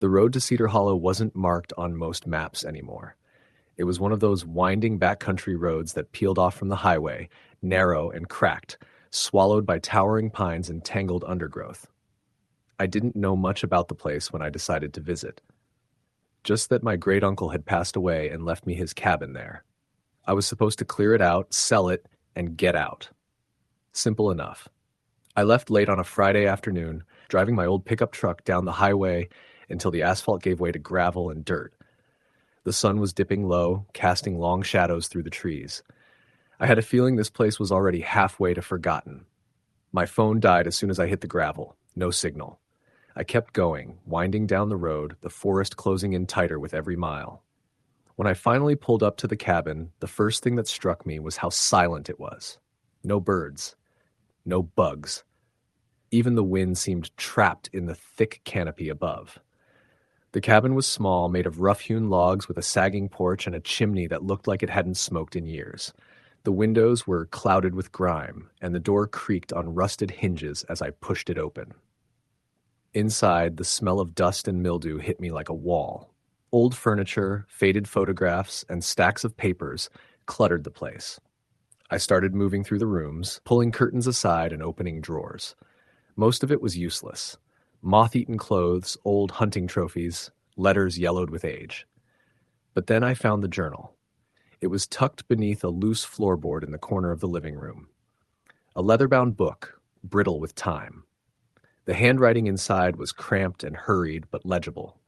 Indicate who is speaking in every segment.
Speaker 1: The road to Cedar Hollow wasn't marked on most maps anymore. It was one of those winding backcountry roads that peeled off from the highway, narrow and cracked, swallowed by towering pines and tangled undergrowth. I didn't know much about the place when I decided to visit. Just that my great uncle had passed away and left me his cabin there. I was supposed to clear it out, sell it, and get out. Simple enough. I left late on a Friday afternoon, driving my old pickup truck down the highway until the asphalt gave way to gravel and dirt. The sun was dipping low, casting long shadows through the trees. I had a feeling this place was already halfway to forgotten. My phone died as soon as I hit the gravel. No signal. I kept going, winding down the road, the forest closing in tighter with every mile. When I finally pulled up to the cabin, the first thing that struck me was how silent it was. No birds. No bugs. Even the wind seemed trapped in the thick canopy above. The cabin was small, made of rough-hewn logs with a sagging porch and a chimney that looked like it hadn't smoked in years. The windows were clouded with grime, and the door creaked on rusted hinges as I pushed it open. Inside, the smell of dust and mildew hit me like a wall. Old furniture, faded photographs, and stacks of papers cluttered the place. I started moving through the rooms, pulling curtains aside and opening drawers. Most of it was useless. Moth-eaten clothes, old hunting trophies, letters yellowed with age. But then I found the journal. It was tucked beneath a loose floorboard in the corner of the living room. A leather-bound book, brittle with time. The handwriting inside was cramped and hurried, but legible.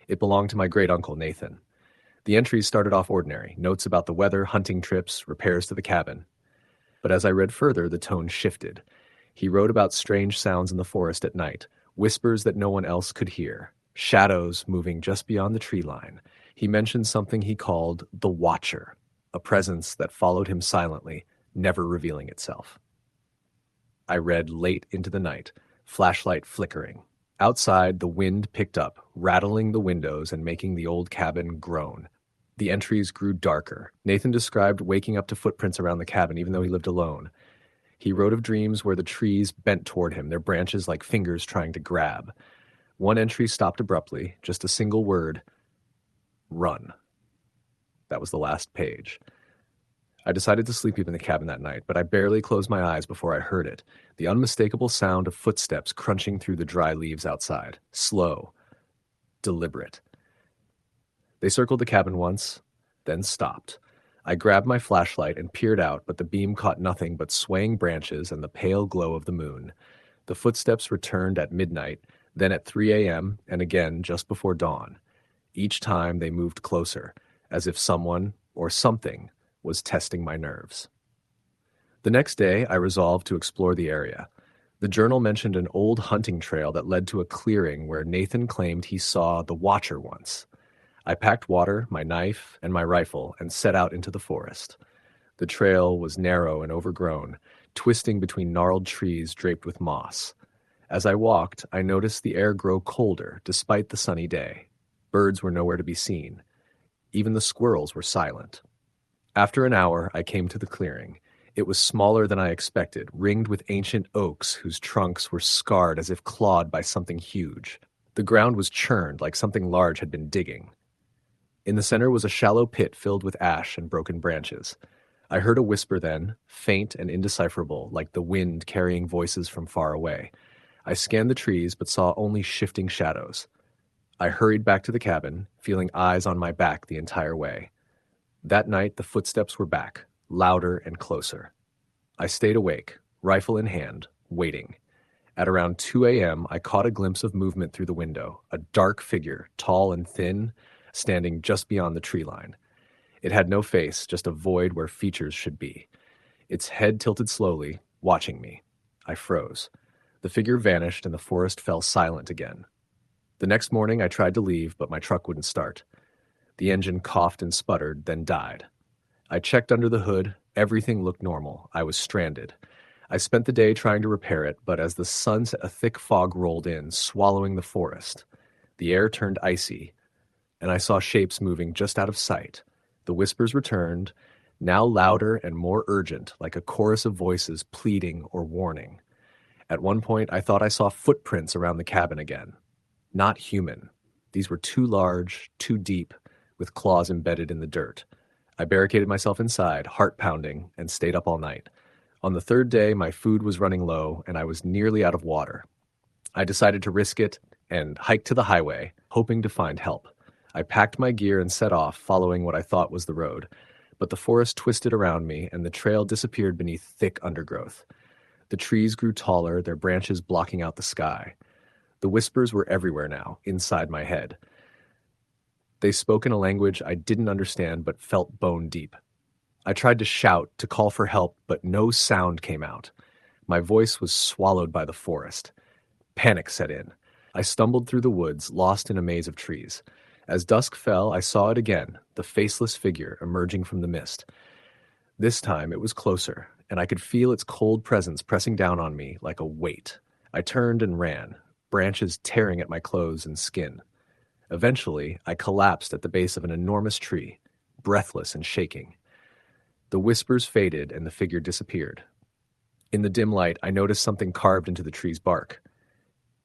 Speaker 1: It belonged to my great-uncle Nathan. The entries started off ordinary, notes about the weather, hunting trips, repairs to the cabin. But as I read further, the tone shifted. He wrote about strange sounds in the forest at night, whispers that no one else could hear, shadows moving just beyond the tree line. He mentioned something he called the Watcher, a presence that followed him silently, never revealing itself. I read late into the night, flashlight flickering. Outside, the wind picked up, rattling the windows and making the old cabin groan. The entries grew darker. Nathan described waking up to footprints around the cabin, even though he lived alone. He wrote of dreams where the trees bent toward him, their branches like fingers trying to grab. One entry stopped abruptly, just a single word: run. That was the last page. I decided to sleep in the cabin that night, but I barely closed my eyes before I heard it, the unmistakable sound of footsteps crunching through the dry leaves outside. Slow. Deliberate. They circled the cabin once, then stopped. I grabbed my flashlight and peered out, but the beam caught nothing but swaying branches and the pale glow of the moon. The footsteps returned at midnight, then at 3 a.m., and again just before dawn. Each time they moved closer, as if someone, or something, was testing my nerves. The next day, I resolved to explore the area. The journal mentioned an old hunting trail that led to a clearing where Nathan claimed he saw the Watcher once. I packed water, my knife, and my rifle and set out into the forest. The trail was narrow and overgrown, twisting between gnarled trees draped with moss. As I walked, I noticed the air grow colder despite the sunny day. Birds were nowhere to be seen. Even the squirrels were silent. After an hour, I came to the clearing. It was smaller than I expected, ringed with ancient oaks whose trunks were scarred as if clawed by something huge. The ground was churned like something large had been digging. In the center was a shallow pit filled with ash and broken branches. I heard a whisper then, faint and indecipherable, like the wind carrying voices from far away. I scanned the trees but saw only shifting shadows. I hurried back to the cabin, feeling eyes on my back the entire way. That night the footsteps were back, louder and closer. I stayed awake, rifle in hand, waiting. At around 2 a.m., I caught a glimpse of movement through the window, a dark figure, tall and thin, standing just beyond the tree line. It had no face, just a void where features should be. Its head tilted slowly, watching me. I froze. The figure vanished and the forest fell silent again. The next morning I tried to leave, but my truck wouldn't start. The engine coughed and sputtered, then died. I checked under the hood. Everything looked normal. I was stranded. I spent the day trying to repair it, but as the sun set, a thick fog rolled in, swallowing the forest. The air turned icy, and I saw shapes moving just out of sight. The whispers returned, now louder and more urgent, like a chorus of voices pleading or warning. At one point, I thought I saw footprints around the cabin again. Not human. These were too large, too deep, with claws embedded in the dirt. I barricaded myself inside, heart pounding, and stayed up all night. On the third day, my food was running low, and I was nearly out of water. I decided to risk it and hiked to the highway, hoping to find help. I packed my gear and set off, following what I thought was the road. But the forest twisted around me, and the trail disappeared beneath thick undergrowth. The trees grew taller, their branches blocking out the sky. The whispers were everywhere now, inside my head. They spoke in a language I didn't understand but felt bone deep. I tried to shout, to call for help, but no sound came out. My voice was swallowed by the forest. Panic set in. I stumbled through the woods, lost in a maze of trees. As dusk fell, I saw it again, the faceless figure emerging from the mist. This time it was closer, and I could feel its cold presence pressing down on me like a weight. I turned and ran, branches tearing at my clothes and skin. Eventually, I collapsed at the base of an enormous tree, breathless and shaking. The whispers faded and the figure disappeared. In the dim light, I noticed something carved into the tree's bark.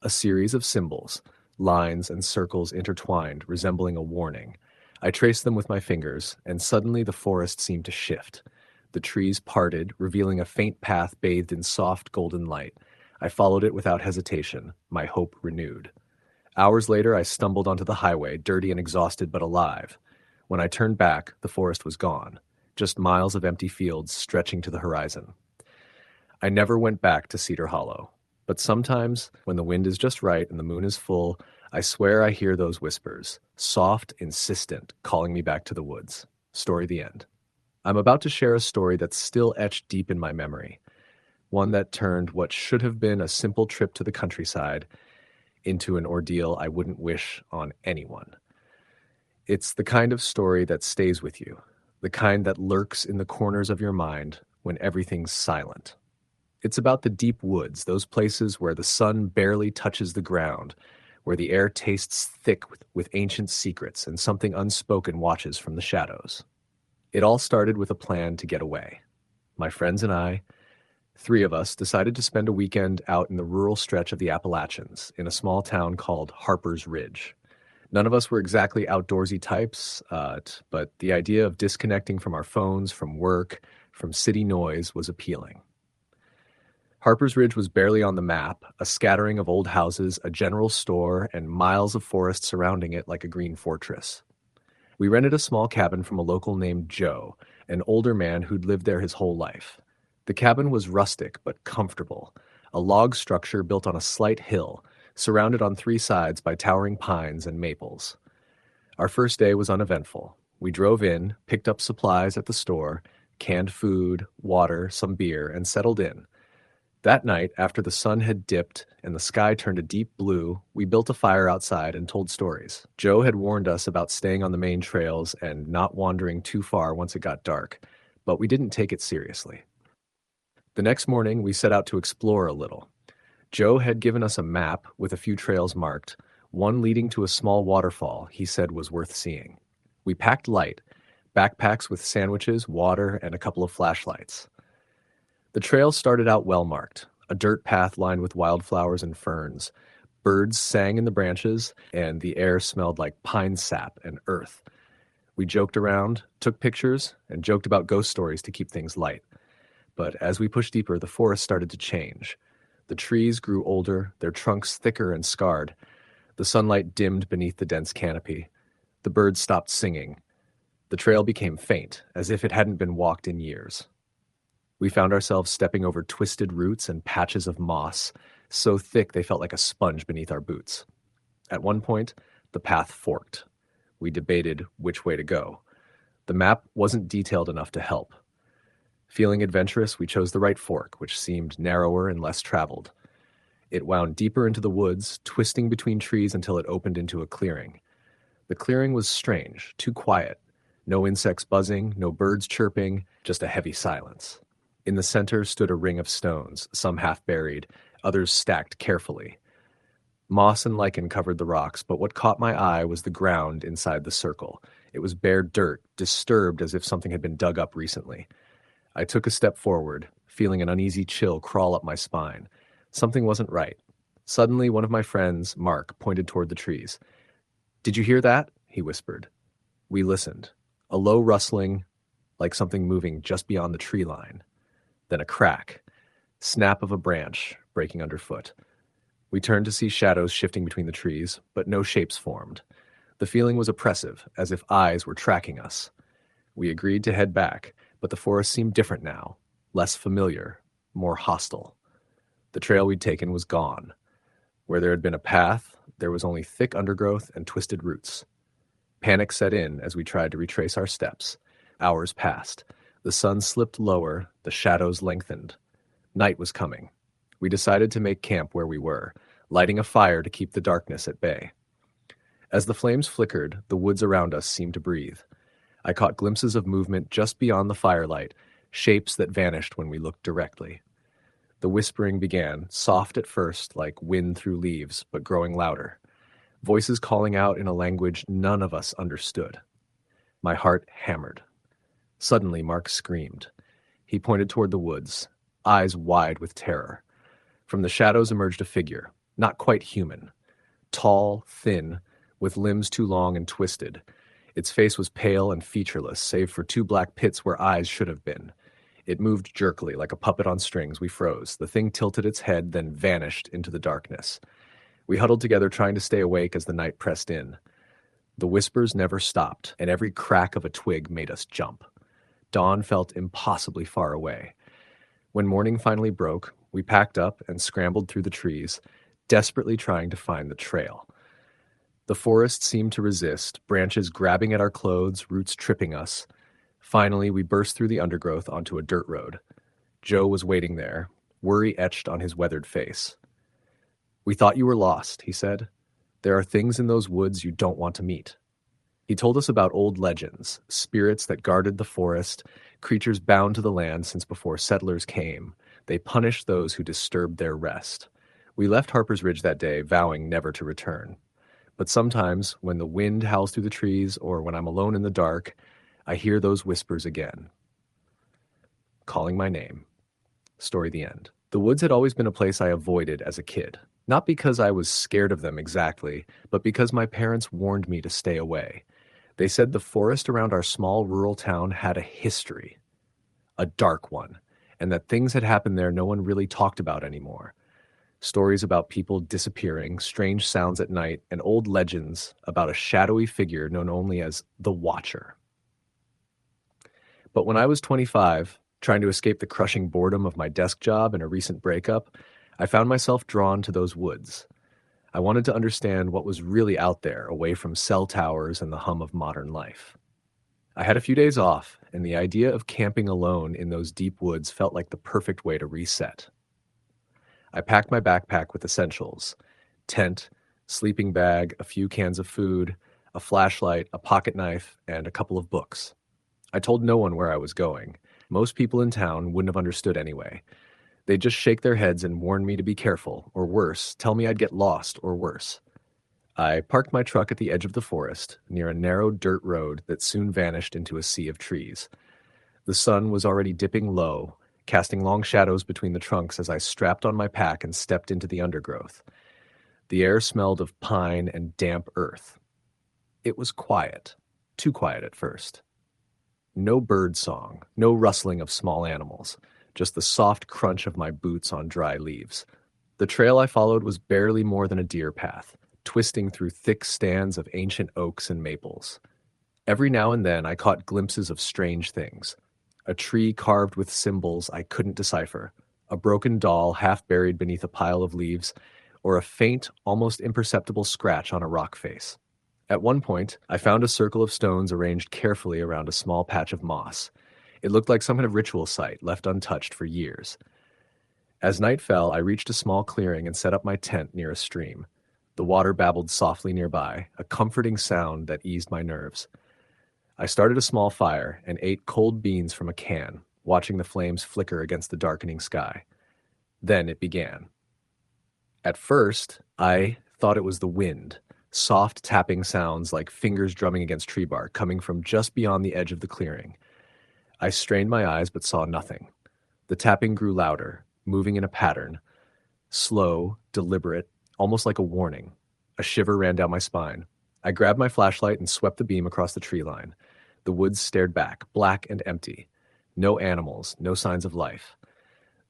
Speaker 1: A series of symbols, lines and circles intertwined, resembling a warning. I traced them with my fingers, and suddenly the forest seemed to shift. The trees parted, revealing a faint path bathed in soft golden light. I followed it without hesitation, my hope renewed. Hours later, I stumbled onto the highway, dirty and exhausted but alive. When I turned back, the forest was gone, just miles of empty fields stretching to the horizon. I never went back to Cedar Hollow. But sometimes, when the wind is just right and the moon is full, I swear I hear those whispers, soft, insistent, calling me back to the woods. Story the end. I'm about to share a story that's still etched deep in my memory, one that turned what should have been a simple trip to the countryside into an ordeal I wouldn't wish on anyone. It's the kind of story that stays with you, the kind that lurks in the corners of your mind when everything's silent. It's about the deep woods, those places where the sun barely touches the ground, where the air tastes thick with ancient secrets and something unspoken watches from the shadows. It all started with a plan to get away. My friends and I, three of us, decided to spend a weekend out in the rural stretch of the Appalachians in a small town called Harper's Ridge. None of us were exactly outdoorsy types, but the idea of disconnecting from our phones, from work, from city noise was appealing. Harper's Ridge was barely on the map, a scattering of old houses, a general store, and miles of forest surrounding it like a green fortress. We rented a small cabin from a local named Joe, an older man who'd lived there his whole life. The cabin was rustic but comfortable, a log structure built on a slight hill, surrounded on three sides by towering pines and maples. Our first day was uneventful. We drove in, picked up supplies at the store, canned food, water, some beer, and settled in. That night, after the sun had dipped and the sky turned a deep blue, we built a fire outside and told stories. Joe had warned us about staying on the main trails and not wandering too far once it got dark, but we didn't take it seriously. The next morning, we set out to explore a little. Joe had given us a map with a few trails marked, one leading to a small waterfall he said was worth seeing. We packed light, backpacks with sandwiches, water, and a couple of flashlights. The trail started out well marked, a dirt path lined with wildflowers and ferns. Birds sang in the branches, and the air smelled like pine sap and earth. We joked around, took pictures, and joked about ghost stories to keep things light. But as we pushed deeper, the forest started to change. The trees grew older, their trunks thicker and scarred. The sunlight dimmed beneath the dense canopy. The birds stopped singing. The trail became faint, as if it hadn't been walked in years. We found ourselves stepping over twisted roots and patches of moss, so thick they felt like a sponge beneath our boots. At one point, the path forked. We debated which way to go. The map wasn't detailed enough to help. Feeling adventurous, we chose the right fork, which seemed narrower and less traveled. It wound deeper into the woods, twisting between trees until it opened into a clearing. The clearing was strange, too quiet. No insects buzzing, no birds chirping, just a heavy silence. In the center stood a ring of stones, some half buried, others stacked carefully. Moss and lichen covered the rocks, but what caught my eye was the ground inside the circle. It was bare dirt, disturbed as if something had been dug up recently. I took a step forward, feeling an uneasy chill crawl up my spine. Something wasn't right. Suddenly, one of my friends, Mark, pointed toward the trees. "Did you hear that?" he whispered. We listened. A low rustling, like something moving just beyond the tree line. Then a crack, snap of a branch breaking underfoot. We turned to see shadows shifting between the trees, but no shapes formed. The feeling was oppressive, as if eyes were tracking us. We agreed to head back, but the forest seemed different now, less familiar, more hostile. The trail we'd taken was gone. Where there had been a path, there was only thick undergrowth and twisted roots. Panic set in as we tried to retrace our steps. Hours passed. The sun slipped lower, the shadows lengthened. Night was coming. We decided to make camp where we were, lighting a fire to keep the darkness at bay. As the flames flickered, the woods around us seemed to breathe. I caught glimpses of movement just beyond the firelight, shapes that vanished when we looked directly. The whispering began, soft at first, like wind through leaves, but growing louder. Voices calling out in a language none of us understood. My heart hammered. Suddenly, Mark screamed. He pointed toward the woods, eyes wide with terror. From the shadows emerged a figure, not quite human. Tall, thin, with limbs too long and twisted. Its face was pale and featureless, save for two black pits where eyes should have been. It moved jerkily, like a puppet on strings. We froze. The thing tilted its head, then vanished into the darkness. We huddled together, trying to stay awake as the night pressed in. The whispers never stopped, and every crack of a twig made us jump. Dawn felt impossibly far away. When morning finally broke, we packed up and scrambled through the trees, desperately trying to find the trail. The forest seemed to resist, branches grabbing at our clothes, roots tripping us. Finally, we burst through the undergrowth onto a dirt road. Joe was waiting there, worry etched on his weathered face. "We thought you were lost," he said. "There are things in those woods you don't want to meet." He told us about old legends, spirits that guarded the forest, creatures bound to the land since before settlers came. They punished those who disturbed their rest. We left Harper's Ridge that day, vowing never to return. But sometimes, when the wind howls through the trees or when I'm alone in the dark, I hear those whispers again. Calling my name. Story the end. The woods had always been a place I avoided as a kid. Not because I was scared of them exactly, but because my parents warned me to stay away. They said the forest around our small rural town had a history, a dark one, and that things had happened there no one really talked about anymore. Stories about people disappearing, strange sounds at night, and old legends about a shadowy figure known only as the Watcher. But when I was 25, trying to escape the crushing boredom of my desk job and a recent breakup, I found myself drawn to those woods. I wanted to understand what was really out there, away from cell towers and the hum of modern life. I had a few days off, and the idea of camping alone in those deep woods felt like the perfect way to reset. I packed my backpack with essentials: tent, sleeping bag, a few cans of food, a flashlight, a pocket knife, and a couple of books. I told no one where I was going. Most people in town wouldn't have understood anyway. They'd just shake their heads and warn me to be careful, or worse, tell me I'd get lost, or worse. I parked my truck at the edge of the forest, near a narrow dirt road that soon vanished into a sea of trees. The sun was already dipping low, casting long shadows between the trunks as I strapped on my pack and stepped into the undergrowth. The air smelled of pine and damp earth. It was quiet, too quiet at first. No bird song, no rustling of small animals, just the soft crunch of my boots on dry leaves. The trail I followed was barely more than a deer path, twisting through thick stands of ancient oaks and maples. Every now and then I caught glimpses of strange things. A tree carved with symbols I couldn't decipher, a broken doll half buried beneath a pile of leaves, or a faint, almost imperceptible scratch on a rock face. At one point, I found a circle of stones arranged carefully around a small patch of moss. It looked like some kind of ritual site left untouched for years. As night fell, I reached a small clearing and set up my tent near a stream. The water babbled softly nearby, a comforting sound that eased my nerves. I started a small fire and ate cold beans from a can, watching the flames flicker against the darkening sky. Then it began. At first, I thought it was the wind. Soft tapping sounds like fingers drumming against tree bark coming from just beyond the edge of the clearing. I strained my eyes but saw nothing. The tapping grew louder, moving in a pattern. Slow, deliberate, almost like a warning. A shiver ran down my spine. I grabbed my flashlight and swept the beam across the tree line. The woods stared back, black and empty. No animals, no signs of life.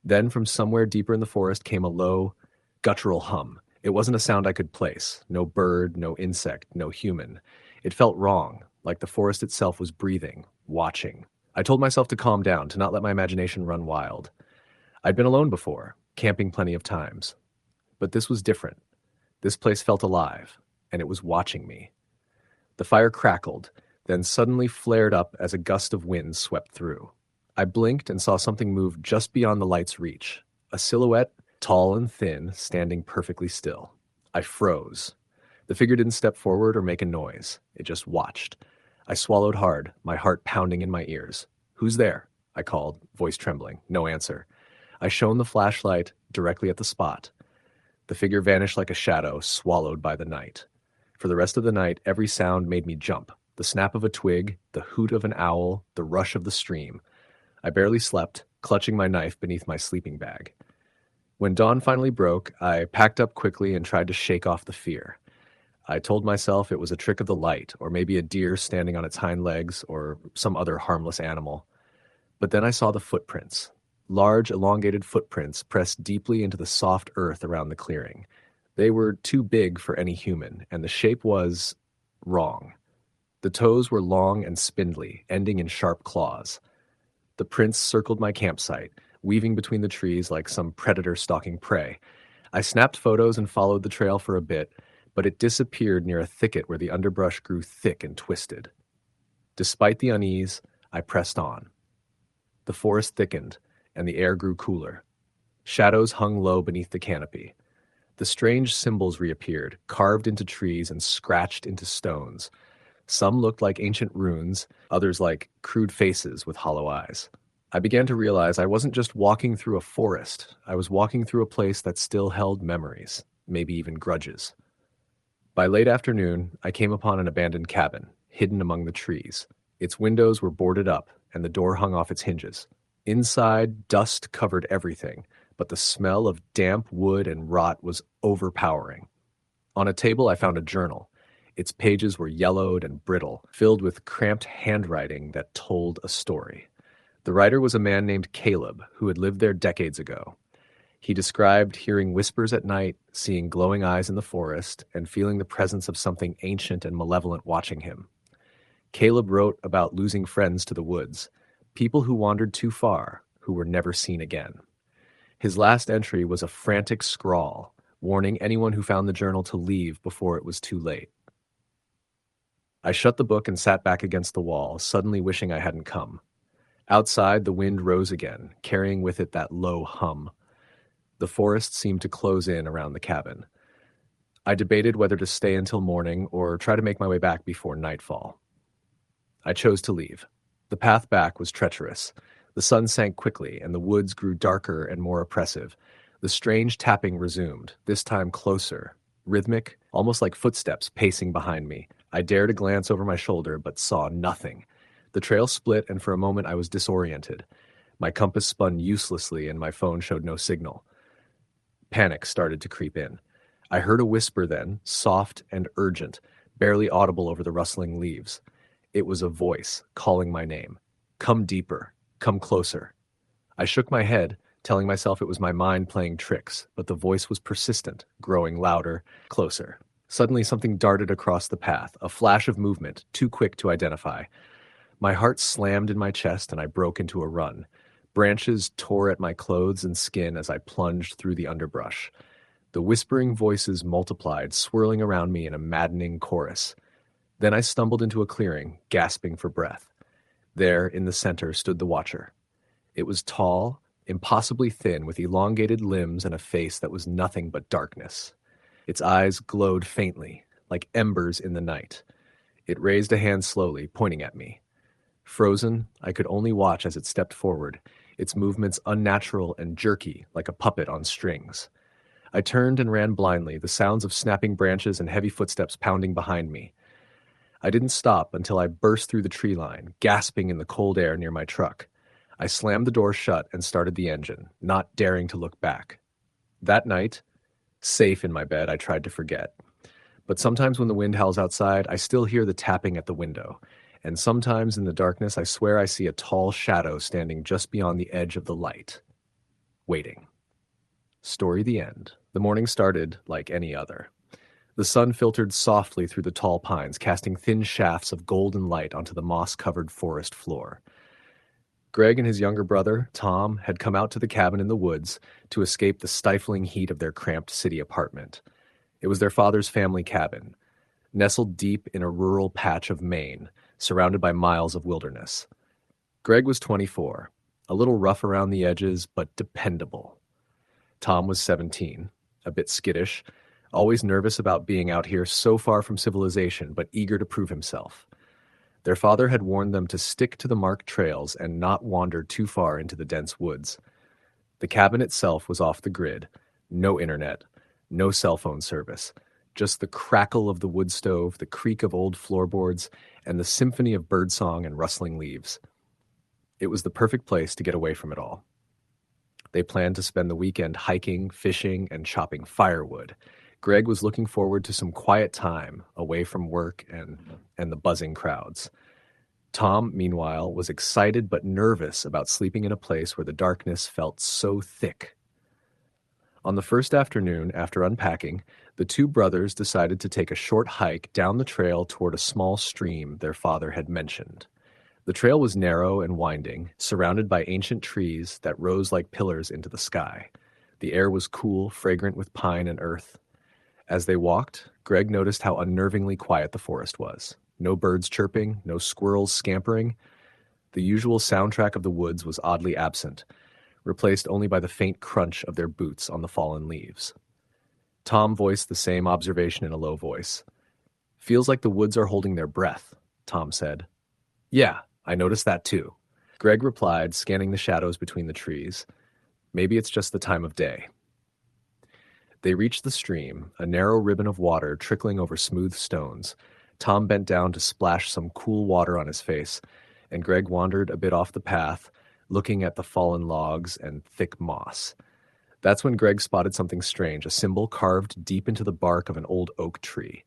Speaker 1: Then from somewhere deeper in the forest came a low, guttural hum. It wasn't a sound I could place. No bird, no insect, no human. It felt wrong, like the forest itself was breathing, watching. I told myself to calm down, to not let my imagination run wild. I'd been alone before, camping plenty of times. But this was different. This place felt alive, and it was watching me. The fire crackled, then suddenly flared up as a gust of wind swept through. I blinked and saw something move just beyond the light's reach. A silhouette, tall and thin, standing perfectly still. I froze. The figure didn't step forward or make a noise. It just watched. I swallowed hard, my heart pounding in my ears. "Who's there?" I called, voice trembling. No answer. I shone the flashlight directly at the spot. The figure vanished like a shadow, swallowed by the night. For the rest of the night, every sound made me jump. The snap of a twig, the hoot of an owl, the rush of the stream. I barely slept, clutching my knife beneath my sleeping bag. When dawn finally broke, I packed up quickly and tried to shake off the fear. I told myself it was a trick of the light, or maybe a deer standing on its hind legs, or some other harmless animal. But then I saw the footprints. Large, elongated footprints pressed deeply into the soft earth around the clearing. They were too big for any human, and the shape was wrong. The toes were long and spindly, ending in sharp claws. The prints circled my campsite, weaving between the trees like some predator stalking prey. I snapped photos and followed the trail for a bit, but it disappeared near a thicket where the underbrush grew thick and twisted. Despite the unease, I pressed on. The forest thickened, and the air grew cooler. Shadows hung low beneath the canopy. The strange symbols reappeared, carved into trees and scratched into stones. Some looked like ancient runes, others like crude faces with hollow eyes. I began to realize I wasn't just walking through a forest. I was walking through a place that still held memories, maybe even grudges. By late afternoon, I came upon an abandoned cabin, hidden among the trees. Its windows were boarded up, and the door hung off its hinges. Inside, dust covered everything, but the smell of damp wood and rot was overpowering. On a table, I found a journal. Its pages were yellowed and brittle, filled with cramped handwriting that told a story. The writer was a man named Caleb, who had lived there decades ago. He described hearing whispers at night, seeing glowing eyes in the forest, and feeling the presence of something ancient and malevolent watching him. Caleb wrote about losing friends to the woods, people who wandered too far, who were never seen again. His last entry was a frantic scrawl, warning anyone who found the journal to leave before it was too late. I shut the book and sat back against the wall, suddenly wishing I hadn't come. Outside, the wind rose again, carrying with it that low hum. The forest seemed to close in around the cabin. I debated whether to stay until morning or try to make my way back before nightfall. I chose to leave. The path back was treacherous. The sun sank quickly, and the woods grew darker and more oppressive. The strange tapping resumed, this time closer, rhythmic, almost like footsteps pacing behind me. I dared a glance over my shoulder, but saw nothing. The trail split, and for a moment I was disoriented. My compass spun uselessly, and my phone showed no signal. Panic started to creep in. I heard a whisper then, soft and urgent, barely audible over the rustling leaves. It was a voice calling my name. Come deeper. Come closer. I shook my head, telling myself it was my mind playing tricks, but the voice was persistent, growing louder, closer. Suddenly something darted across the path, a flash of movement, too quick to identify. My heart slammed in my chest and I broke into a run. Branches tore at my clothes and skin as I plunged through the underbrush. The whispering voices multiplied, swirling around me in a maddening chorus. Then I stumbled into a clearing, gasping for breath. There, in the center, stood the watcher. It was tall, impossibly thin, with elongated limbs and a face that was nothing but darkness. Its eyes glowed faintly, like embers in the night. It raised a hand slowly, pointing at me. Frozen, I could only watch as it stepped forward, its movements unnatural and jerky, like a puppet on strings. I turned and ran blindly, the sounds of snapping branches and heavy footsteps pounding behind me. I didn't stop until I burst through the tree line, gasping in the cold air near my truck. I slammed the door shut and started the engine, not daring to look back. That night, safe in my bed, I tried to forget. But sometimes when the wind howls outside, I still hear the tapping at the window. And sometimes in the darkness, I swear I see a tall shadow standing just beyond the edge of the light, waiting. Story the end. The morning started like any other. The sun filtered softly through the tall pines, casting thin shafts of golden light onto the moss-covered forest floor. Greg and his younger brother, Tom, had come out to the cabin in the woods to escape the stifling heat of their cramped city apartment. It was their father's family cabin, nestled deep in a rural patch of Maine, surrounded by miles of wilderness. Greg was 24, a little rough around the edges, but dependable. Tom was 17, a bit skittish, always nervous about being out here so far from civilization, but eager to prove himself. Their father had warned them to stick to the marked trails and not wander too far into the dense woods. The cabin itself was off the grid, no internet, no cell phone service, just the crackle of the wood stove, the creak of old floorboards, and the symphony of birdsong and rustling leaves. It was the perfect place to get away from it all. They planned to spend the weekend hiking, fishing, and chopping firewood. Greg was looking forward to some quiet time away from work and the buzzing crowds. Tom, meanwhile, was excited but nervous about sleeping in a place where the darkness felt so thick. On the first afternoon after unpacking, the two brothers decided to take a short hike down the trail toward a small stream their father had mentioned. The trail was narrow and winding, surrounded by ancient trees that rose like pillars into the sky. The air was cool, fragrant with pine and earth. As they walked, Greg noticed how unnervingly quiet the forest was. No birds chirping, no squirrels scampering. The usual soundtrack of the woods was oddly absent, replaced only by the faint crunch of their boots on the fallen leaves. Tom voiced the same observation in a low voice. "Feels like the woods are holding their breath," Tom said. "Yeah, I noticed that too," Greg replied, scanning the shadows between the trees. "Maybe it's just the time of day." They reached the stream, a narrow ribbon of water trickling over smooth stones. Tom bent down to splash some cool water on his face, and Greg wandered a bit off the path, looking at the fallen logs and thick moss. That's when Greg spotted something strange, a symbol carved deep into the bark of an old oak tree.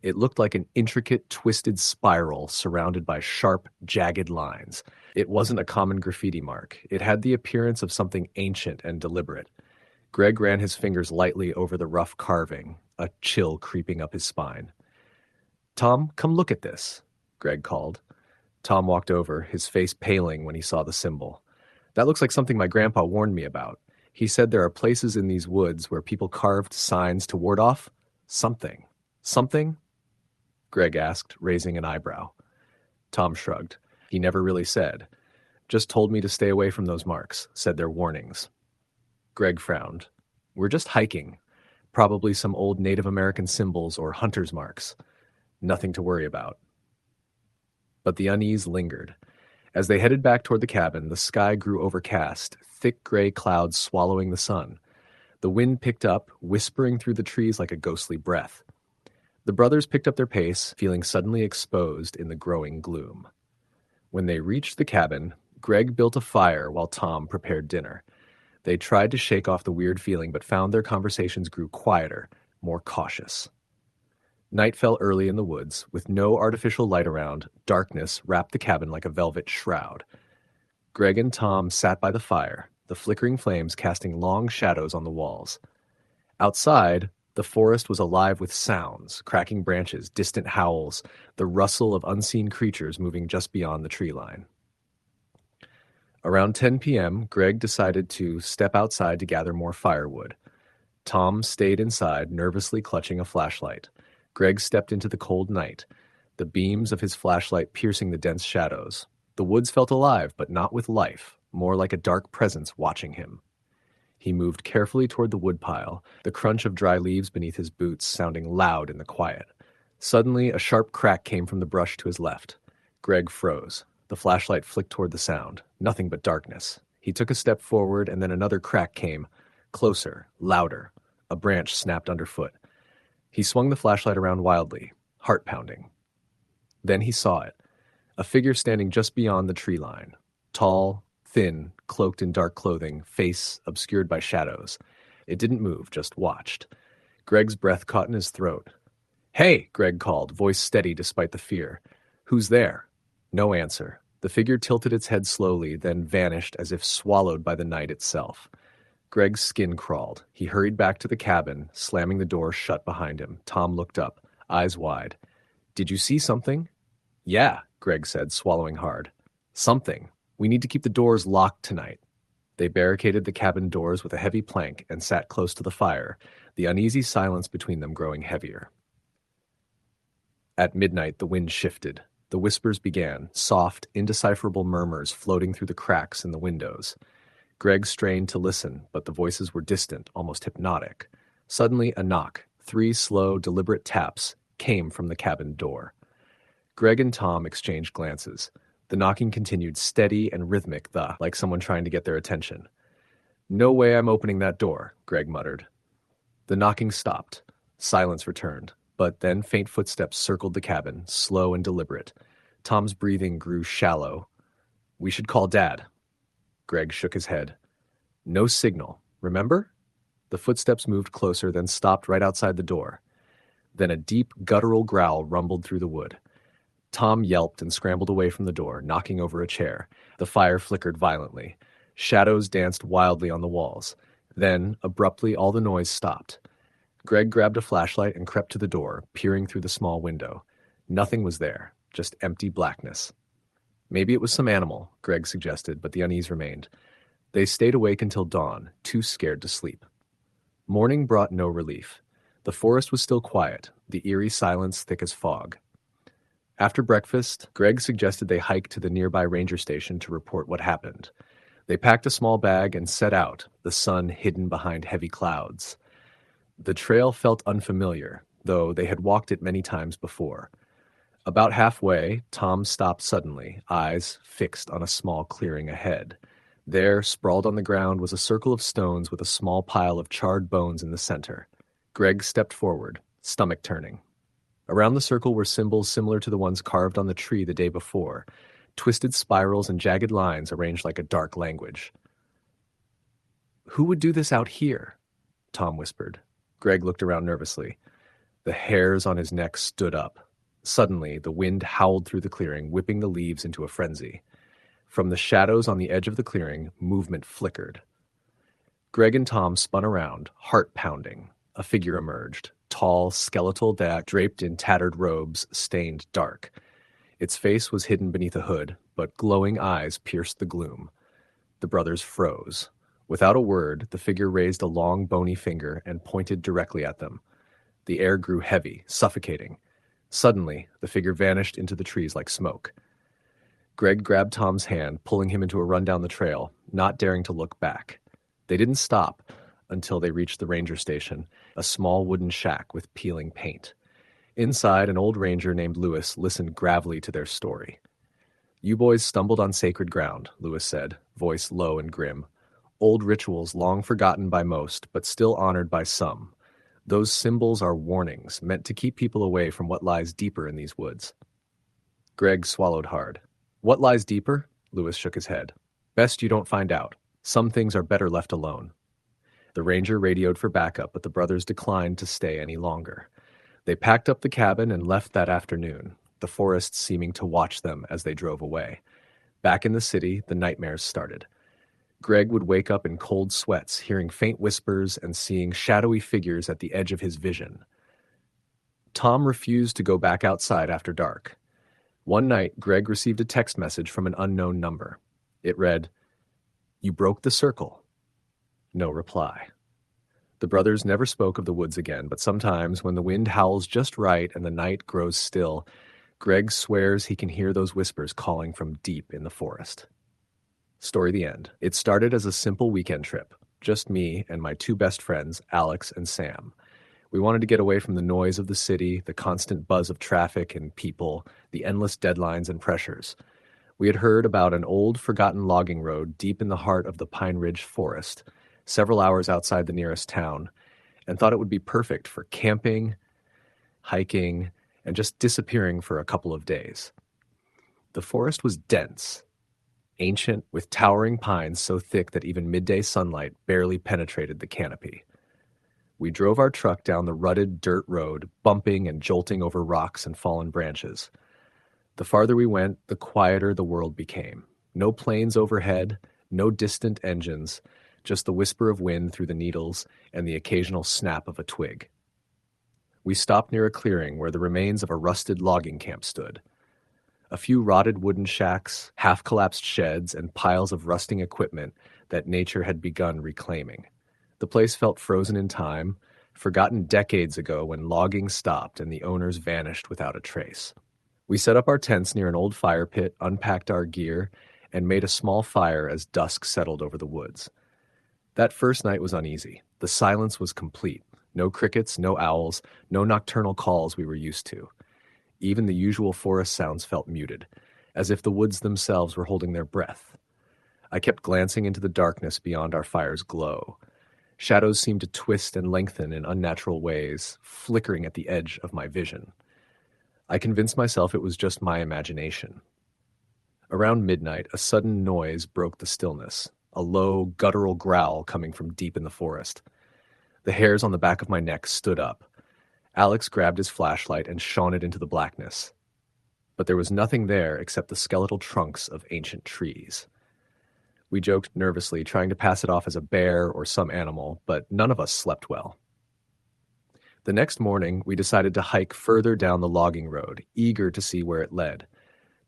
Speaker 1: It looked like an intricate, twisted spiral surrounded by sharp, jagged lines. It wasn't a common graffiti mark. It had the appearance of something ancient and deliberate. Greg ran his fingers lightly over the rough carving, a chill creeping up his spine. "Tom, come look at this," Greg called. Tom walked over, his face paling when he saw the symbol. "That looks like something my grandpa warned me about. He said there are places in these woods where people carved signs to ward off something. Something?" Greg asked, raising an eyebrow. Tom shrugged. "He never really said. Just told me to stay away from those marks, said they're warnings." Greg frowned. "We're just hiking. Probably some old Native American symbols or hunter's marks. Nothing to worry about." But the unease lingered. As they headed back toward the cabin, the sky grew overcast, thick gray clouds swallowing the sun. The wind picked up, whispering through the trees like a ghostly breath. The brothers picked up their pace, feeling suddenly exposed in the growing gloom. When they reached the cabin, Greg built a fire while Tom prepared dinner. They tried to shake off the weird feeling, but found their conversations grew quieter, more cautious. Night fell early in the woods. With no artificial light around, darkness wrapped the cabin like a velvet shroud. Greg and Tom sat by the fire, the flickering flames casting long shadows on the walls. Outside, the forest was alive with sounds, cracking branches, distant howls, the rustle of unseen creatures moving just beyond the tree line. Around 10 p.m., Greg decided to step outside to gather more firewood. Tom stayed inside, nervously clutching a flashlight. Greg stepped into the cold night, the beams of his flashlight piercing the dense shadows. The woods felt alive, but not with life, more like a dark presence watching him. He moved carefully toward the woodpile, the crunch of dry leaves beneath his boots sounding loud in the quiet. Suddenly, a sharp crack came from the brush to his left. Greg froze. The flashlight flicked toward the sound. Nothing but darkness. He took a step forward, and then another crack came. Closer, louder. A branch snapped underfoot. He swung the flashlight around wildly, heart pounding. Then he saw it. A figure standing just beyond the tree line. Tall, thin, cloaked in dark clothing, face obscured by shadows. It didn't move, just watched. Greg's breath caught in his throat. "Hey," Greg called, voice steady despite the fear. "Who's there?" No answer. The figure tilted its head slowly, then vanished as if swallowed by the night itself. Greg's skin crawled. He hurried back to the cabin, slamming the door shut behind him. Tom looked up, eyes wide. "Did you see something?" "Yeah," Greg said, swallowing hard. "Something. We need to keep the doors locked tonight." They barricaded the cabin doors with a heavy plank and sat close to the fire, the uneasy silence between them growing heavier. At midnight, the wind shifted. The whispers began, soft, indecipherable murmurs floating through the cracks in the windows. Greg strained to listen, but the voices were distant, almost hypnotic. Suddenly, a knock, 3 slow, deliberate taps, came from the cabin door. Greg and Tom exchanged glances. The knocking continued steady and rhythmic, like someone trying to get their attention. "No way I'm opening that door," Greg muttered. The knocking stopped. Silence returned, but then faint footsteps circled the cabin, slow and deliberate. Tom's breathing grew shallow. "We should call Dad." Greg shook his head. "No signal, remember?" The footsteps moved closer, then stopped right outside the door. Then a deep, guttural growl rumbled through the wood. Tom yelped and scrambled away from the door, knocking over a chair. The fire flickered violently. Shadows danced wildly on the walls. Then, abruptly, all the noise stopped. Greg grabbed a flashlight and crept to the door, peering through the small window. Nothing was there, just empty blackness. Maybe it was some animal, Greg suggested, but the unease remained. They stayed awake until dawn, too scared to sleep. Morning brought no relief. The forest was still quiet, the eerie silence thick as fog. After breakfast, Greg suggested they hike to the nearby ranger station to report what happened. They packed a small bag and set out, the sun hidden behind heavy clouds. The trail felt unfamiliar, though they had walked it many times before. About halfway, Tom stopped suddenly, eyes fixed on a small clearing ahead. There, sprawled on the ground, was a circle of stones with a small pile of charred bones in the center. Greg stepped forward, stomach turning. Around the circle were symbols similar to the ones carved on the tree the day before, twisted spirals and jagged lines arranged like a dark language. "Who would do this out here?" Tom whispered. Greg looked around nervously. The hairs on his neck stood up. Suddenly, the wind howled through the clearing, whipping the leaves into a frenzy. From the shadows on the edge of the clearing, movement flickered. Greg and Tom spun around, heart pounding. A figure emerged, tall, skeletal, draped in tattered robes, stained dark. Its face was hidden beneath a hood, but glowing eyes pierced the gloom. The brothers froze. Without a word, the figure raised a long, bony finger and pointed directly at them. The air grew heavy, suffocating. Suddenly, the figure vanished into the trees like smoke. Greg grabbed Tom's hand, pulling him into a run down the trail, not daring to look back. They didn't stop until they reached the ranger station, a small wooden shack with peeling paint. Inside, an old ranger named Lewis listened gravely to their story. "You boys stumbled on sacred ground," Lewis said, voice low and grim. "Old rituals long forgotten by most, but still honored by some. Those symbols are warnings, meant to keep people away from what lies deeper in these woods." Greg swallowed hard. "What lies deeper?" Lewis shook his head. "Best you don't find out. Some things are better left alone." The ranger radioed for backup, but the brothers declined to stay any longer. They packed up the cabin and left that afternoon, the forest seeming to watch them as they drove away. Back in the city, the nightmares started. Greg would wake up in cold sweats, hearing faint whispers and seeing shadowy figures at the edge of his vision. Tom refused to go back outside after dark. One night, Greg received a text message from an unknown number. It read, "You broke the circle." No reply. The brothers never spoke of the woods again, but sometimes when the wind howls just right and the night grows still, Greg swears he can hear those whispers calling from deep in the forest. Story the end. It started as a simple weekend trip, just me and my 2 best friends, Alex and Sam. We wanted to get away from the noise of the city, the constant buzz of traffic and people, the endless deadlines and pressures. We had heard about an old, forgotten logging road deep in the heart of the Pine Ridge Forest, several hours outside the nearest town, and thought it would be perfect for camping, hiking, and just disappearing for a couple of days. The forest was dense, ancient, with towering pines so thick that even midday sunlight barely penetrated the canopy. We drove our truck down the rutted dirt road, bumping and jolting over rocks and fallen branches. The farther we went, the quieter the world became. No planes overhead, no distant engines, just the whisper of wind through the needles and the occasional snap of a twig. We stopped near a clearing where the remains of a rusted logging camp stood. A few rotted wooden shacks, half-collapsed sheds, and piles of rusting equipment that nature had begun reclaiming. The place felt frozen in time, forgotten decades ago when logging stopped and the owners vanished without a trace. We set up our tents near an old fire pit, unpacked our gear, and made a small fire as dusk settled over the woods. That first night was uneasy. The silence was complete. No crickets, no owls, no nocturnal calls we were used to. Even the usual forest sounds felt muted, as if the woods themselves were holding their breath. I kept glancing into the darkness beyond our fire's glow. Shadows seemed to twist and lengthen in unnatural ways, flickering at the edge of my vision. I convinced myself it was just my imagination. Around midnight, a sudden noise broke the stillness, a low, guttural growl coming from deep in the forest. The hairs on the back of my neck stood up. Alex grabbed his flashlight and shone it into the blackness. But there was nothing there except the skeletal trunks of ancient trees. We joked nervously, trying to pass it off as a bear or some animal, but none of us slept well. The next morning, we decided to hike further down the logging road, eager to see where it led.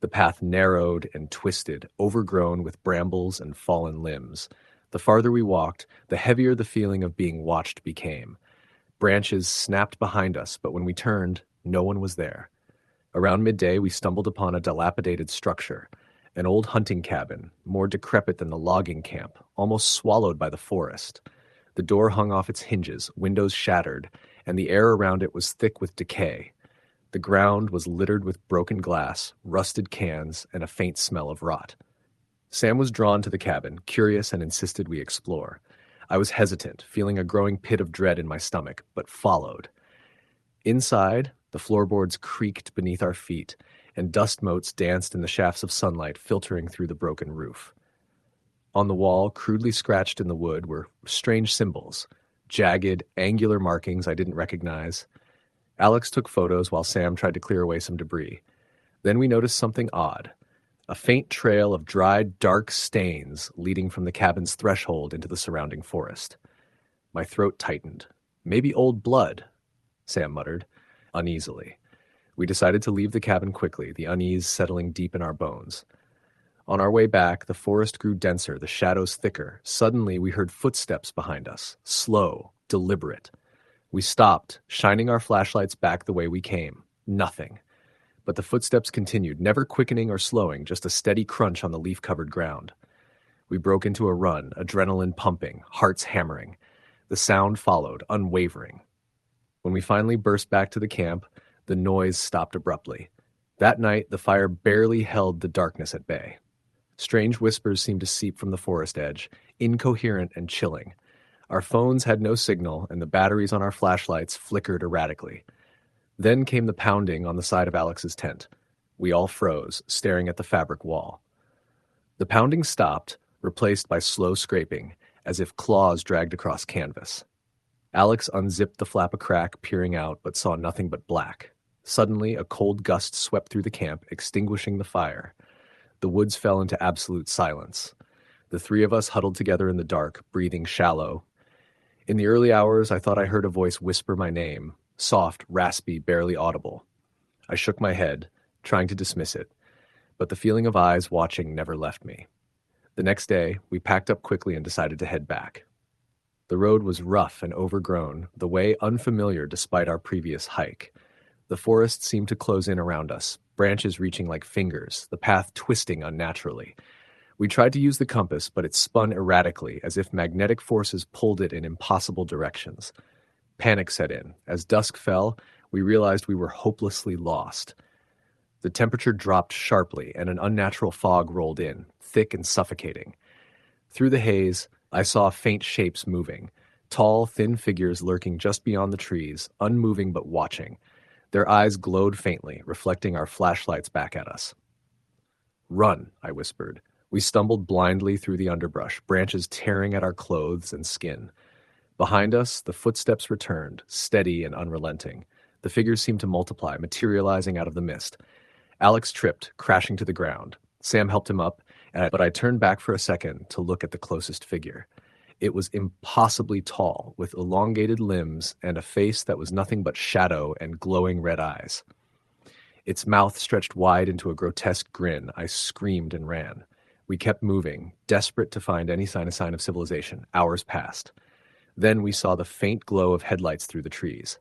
Speaker 1: The path narrowed and twisted, overgrown with brambles and fallen limbs. The farther we walked, the heavier the feeling of being watched became. Branches snapped behind us, but when we turned, no one was there. Around midday, we stumbled upon a dilapidated structure, an old hunting cabin, more decrepit than the logging camp, almost swallowed by the forest. The door hung off its hinges, windows shattered, and the air around it was thick with decay. The ground was littered with broken glass, rusted cans, and a faint smell of rot. Sam was drawn to the cabin, curious, and insisted we explore. I was hesitant, feeling a growing pit of dread in my stomach, but followed. Inside, the floorboards creaked beneath our feet, and dust motes danced in the shafts of sunlight filtering through the broken roof. On the wall, crudely scratched in the wood, were strange symbols, jagged, angular markings I didn't recognize. Alex took photos while Sam tried to clear away some debris. Then we noticed something odd. A faint trail of dried, dark stains leading from the cabin's threshold into the surrounding forest. My throat tightened. Maybe old blood, Sam muttered, uneasily. We decided to leave the cabin quickly, the unease settling deep in our bones. On our way back, the forest grew denser, the shadows thicker. Suddenly, we heard footsteps behind us, slow, deliberate. We stopped, shining our flashlights back the way we came. Nothing. But the footsteps continued, never quickening or slowing, just a steady crunch on the leaf-covered ground. We broke into a run, adrenaline pumping, hearts hammering. The sound followed, unwavering. When we finally burst back to the camp, the noise stopped abruptly. That night, the fire barely held the darkness at bay. Strange whispers seemed to seep from the forest edge, incoherent and chilling. Our phones had no signal, and the batteries on our flashlights flickered erratically. Then came the pounding on the side of Alex's tent. We all froze, staring at the fabric wall. The pounding stopped, replaced by slow scraping, as if claws dragged across canvas. Alex unzipped the flap a crack, peering out, but saw nothing but black. Suddenly, a cold gust swept through the camp, extinguishing the fire. The woods fell into absolute silence. The three of us huddled together in the dark, breathing shallow. In the early hours, I thought I heard a voice whisper my name, soft, raspy, barely audible. I shook my head, trying to dismiss it, but the feeling of eyes watching never left me. The next day, we packed up quickly and decided to head back. The road was rough and overgrown, the way unfamiliar despite our previous hike. The forest seemed to close in around us, branches reaching like fingers, the path twisting unnaturally. We tried to use the compass, but it spun erratically, as if magnetic forces pulled it in impossible directions. Panic set in. As dusk fell, we realized we were hopelessly lost. The temperature dropped sharply, and an unnatural fog rolled in, thick and suffocating. Through the haze, I saw faint shapes moving, tall, thin figures lurking just beyond the trees, unmoving but watching. Their eyes glowed faintly, reflecting our flashlights back at us. "Run," I whispered. We stumbled blindly through the underbrush, branches tearing at our clothes and skin. Behind us, the footsteps returned, steady and unrelenting. The figures seemed to multiply, materializing out of the mist. Alex tripped, crashing to the ground. Sam helped him up, but I turned back for a second to look at the closest figure. It was impossibly tall, with elongated limbs and a face that was nothing but shadow and glowing red eyes. Its mouth stretched wide into a grotesque grin. I screamed and ran. We kept moving, desperate to find any sign of civilization. Hours passed. Then we saw the faint glow of headlights through the trees.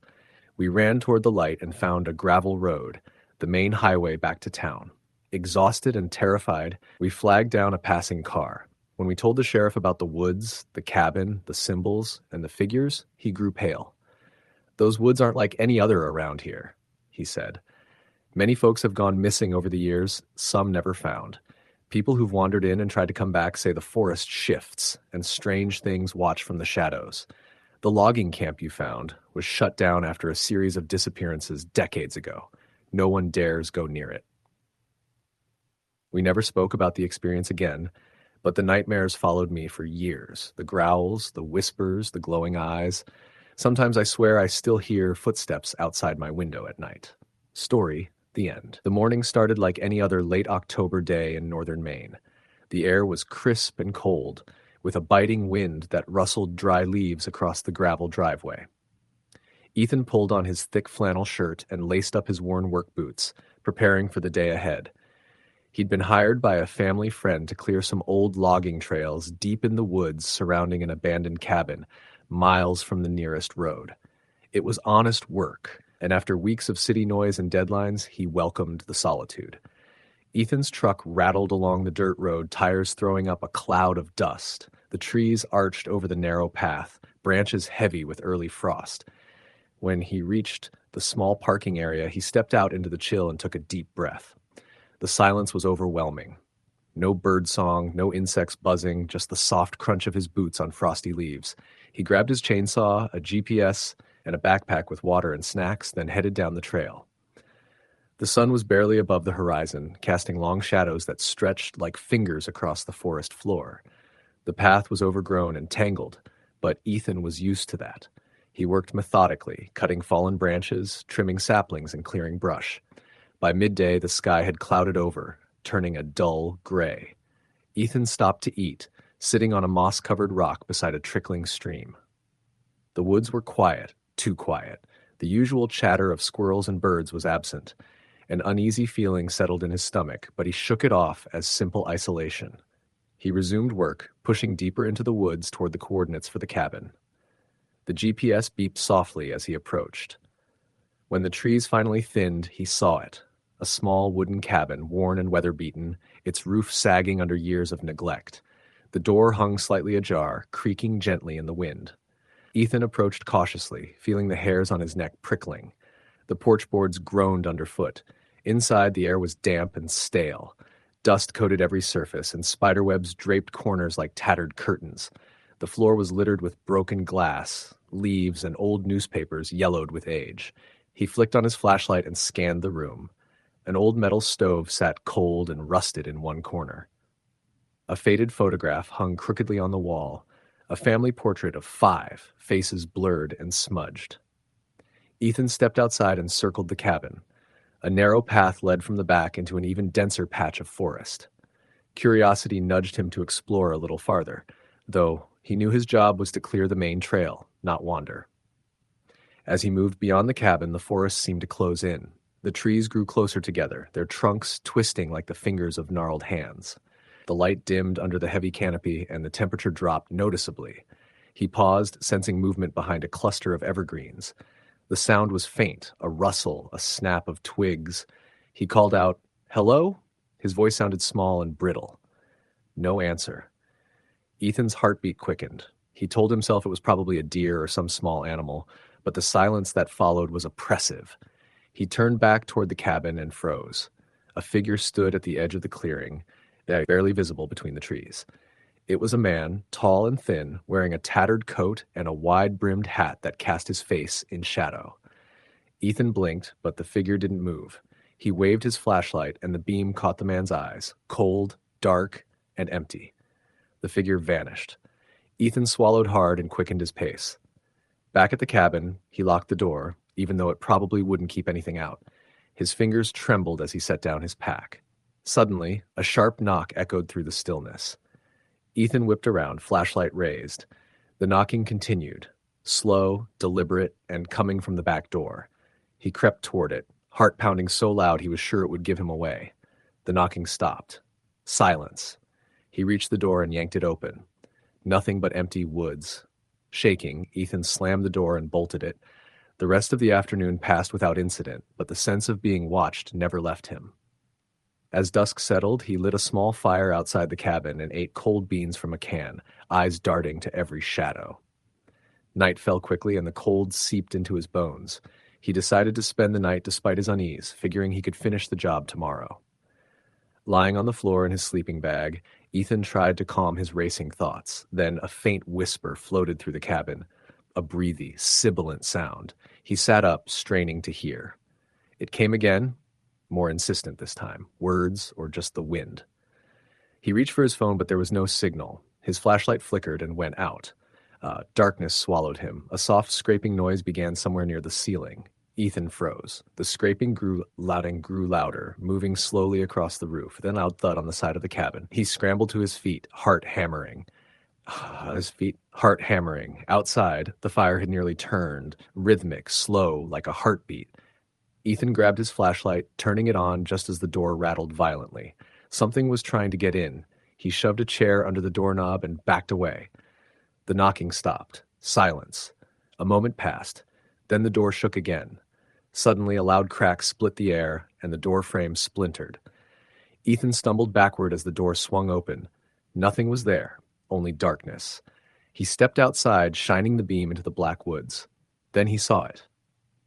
Speaker 1: We ran toward the light and found a gravel road, the main highway back to town. Exhausted and terrified, we flagged down a passing car. When we told the sheriff about the woods, the cabin, the symbols, and the figures, he grew pale. "Those woods aren't like any other around here," he said. "Many folks have gone missing over the years, some never found. People who've wandered in and tried to come back say the forest shifts, and strange things watch from the shadows. The logging camp you found was shut down after a series of disappearances decades ago. No one dares go near it." We never spoke about the experience again, but the nightmares followed me for years. The growls, the whispers, the glowing eyes. Sometimes I swear I still hear footsteps outside my window at night. Story, the end. The morning started like any other late October day in northern Maine. The air was crisp and cold, with a biting wind that rustled dry leaves across the gravel driveway. Ethan pulled on his thick flannel shirt and laced up his worn work boots, preparing for the day ahead. He'd been hired by a family friend to clear some old logging trails deep in the woods surrounding an abandoned cabin, miles from the nearest road. It was honest work, and after weeks of city noise and deadlines, he welcomed the solitude. Ethan's truck rattled along the dirt road, tires throwing up a cloud of dust. The trees arched over the narrow path, branches heavy with early frost. When he reached the small parking area, he stepped out into the chill and took a deep breath. The silence was overwhelming. No bird song, no insects buzzing, just the soft crunch of his boots on frosty leaves. He grabbed his chainsaw, a GPS, and a backpack with water and snacks, then headed down the trail. The sun was barely above the horizon, casting long shadows that stretched like fingers across the forest floor. The path was overgrown and tangled, but Ethan was used to that. He worked methodically, cutting fallen branches, trimming saplings, and clearing brush. By midday, the sky had clouded over, turning a dull gray. Ethan stopped to eat, sitting on a moss-covered rock beside a trickling stream. The woods were quiet, too quiet. The usual chatter of squirrels and birds was absent. An uneasy feeling settled in his stomach, but he shook it off as simple isolation. He resumed work, pushing deeper into the woods toward the coordinates for the cabin. The GPS beeped softly as he approached. When the trees finally thinned, he saw it. A small wooden cabin, worn and weather-beaten, its roof sagging under years of neglect. The door hung slightly ajar, creaking gently in the wind. Ethan approached cautiously, feeling the hairs on his neck prickling. The porch boards groaned underfoot. Inside, the air was damp and stale. Dust coated every surface, and spiderwebs draped corners like tattered curtains. The floor was littered with broken glass, leaves, and old newspapers yellowed with age. He flicked on his flashlight and scanned the room. An old metal stove sat cold and rusted in one corner. A faded photograph hung crookedly on the wall, a family portrait of 5, faces blurred and smudged. Ethan stepped outside and circled the cabin. A narrow path led from the back into an even denser patch of forest. Curiosity nudged him to explore a little farther, though he knew his job was to clear the main trail, not wander. As he moved beyond the cabin, the forest seemed to close in. The trees grew closer together, their trunks twisting like the fingers of gnarled hands. The light dimmed under the heavy canopy, and the temperature dropped noticeably. He paused, sensing movement behind a cluster of evergreens. The sound was faint, a rustle, a snap of twigs. He called out, "Hello?" His voice sounded small and brittle. No answer. Ethan's heartbeat quickened. He told himself it was probably a deer or some small animal, but the silence that followed was oppressive. He turned back toward the cabin and froze. A figure stood at the edge of the clearing, barely visible between the trees. It was a man, tall and thin, wearing a tattered coat and a wide-brimmed hat that cast his face in shadow. Ethan blinked, but the figure didn't move. He waved his flashlight, and the beam caught the man's eyes, cold, dark, and empty. The figure vanished. Ethan swallowed hard and quickened his pace. Back at the cabin, he locked the door, even though it probably wouldn't keep anything out. His fingers trembled as he set down his pack. Suddenly, a sharp knock echoed through the stillness. Ethan whipped around, flashlight raised. The knocking continued, slow, deliberate, and coming from the back door. He crept toward it, heart pounding so loud he was sure it would give him away. The knocking stopped. Silence. He reached the door and yanked it open. Nothing but empty woods. Shaking, Ethan slammed the door and bolted it. The rest of the afternoon passed without incident, but the sense of being watched never left him. As dusk settled, he lit a small fire outside the cabin and ate cold beans from a can, eyes darting to every shadow. Night fell quickly and the cold seeped into his bones. He decided to spend the night despite his unease, figuring he could finish the job tomorrow. Lying on the floor in his sleeping bag, Ethan tried to calm his racing thoughts. Then a faint whisper floated through the cabin, a breathy, sibilant sound. He sat up, straining to hear. It came again, more insistent this time, words or just the wind. He reached for his phone, but there was no signal. His flashlight flickered and went out. Darkness swallowed him. A soft scraping noise began somewhere near the ceiling. Ethan froze. The scraping grew loud and grew louder, moving slowly across the roof, then loud thud on the side of the cabin. He scrambled to his feet, heart hammering. Outside, the fire had nearly turned, rhythmic, slow, like a heartbeat. Ethan grabbed his flashlight, turning it on just as the door rattled violently. Something was trying to get in. He shoved a chair under the doorknob and backed away. The knocking stopped. Silence. A moment passed. Then the door shook again. Suddenly, a loud crack split the air, and the door frame splintered. Ethan stumbled backward as the door swung open. Nothing was there, only darkness. He stepped outside, shining the beam into the black woods. Then he saw it.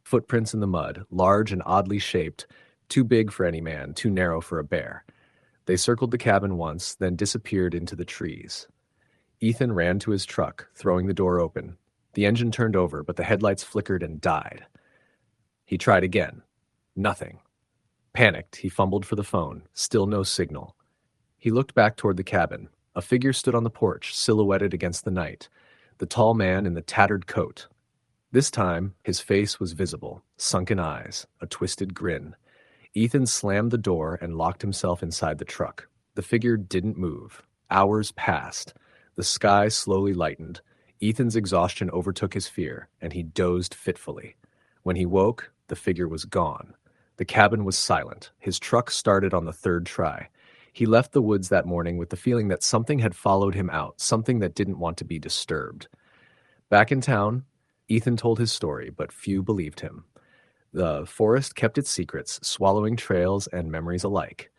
Speaker 1: Footprints in the mud, large and oddly shaped, too big for any man, too narrow for a bear. They circled the cabin once, then disappeared into the trees. Ethan ran to his truck, throwing the door open. The engine turned over, but the headlights flickered and died. He tried again. Nothing. Panicked, he fumbled for the phone. Still no signal. He looked back toward the cabin. A figure stood on the porch, silhouetted against the night. The tall man in the tattered coat. This time, his face was visible, sunken eyes, a twisted grin. Ethan slammed the door and locked himself inside the truck. The figure didn't move. Hours passed. The sky slowly lightened. Ethan's exhaustion overtook his fear, and he dozed fitfully. When he woke, the figure was gone. The cabin was silent. His truck started on the third try. He left the woods that morning with the feeling that something had followed him out, something that didn't want to be disturbed. Back in town, Ethan told his story, but few believed him. The forest kept its secrets, swallowing trails and memories alike.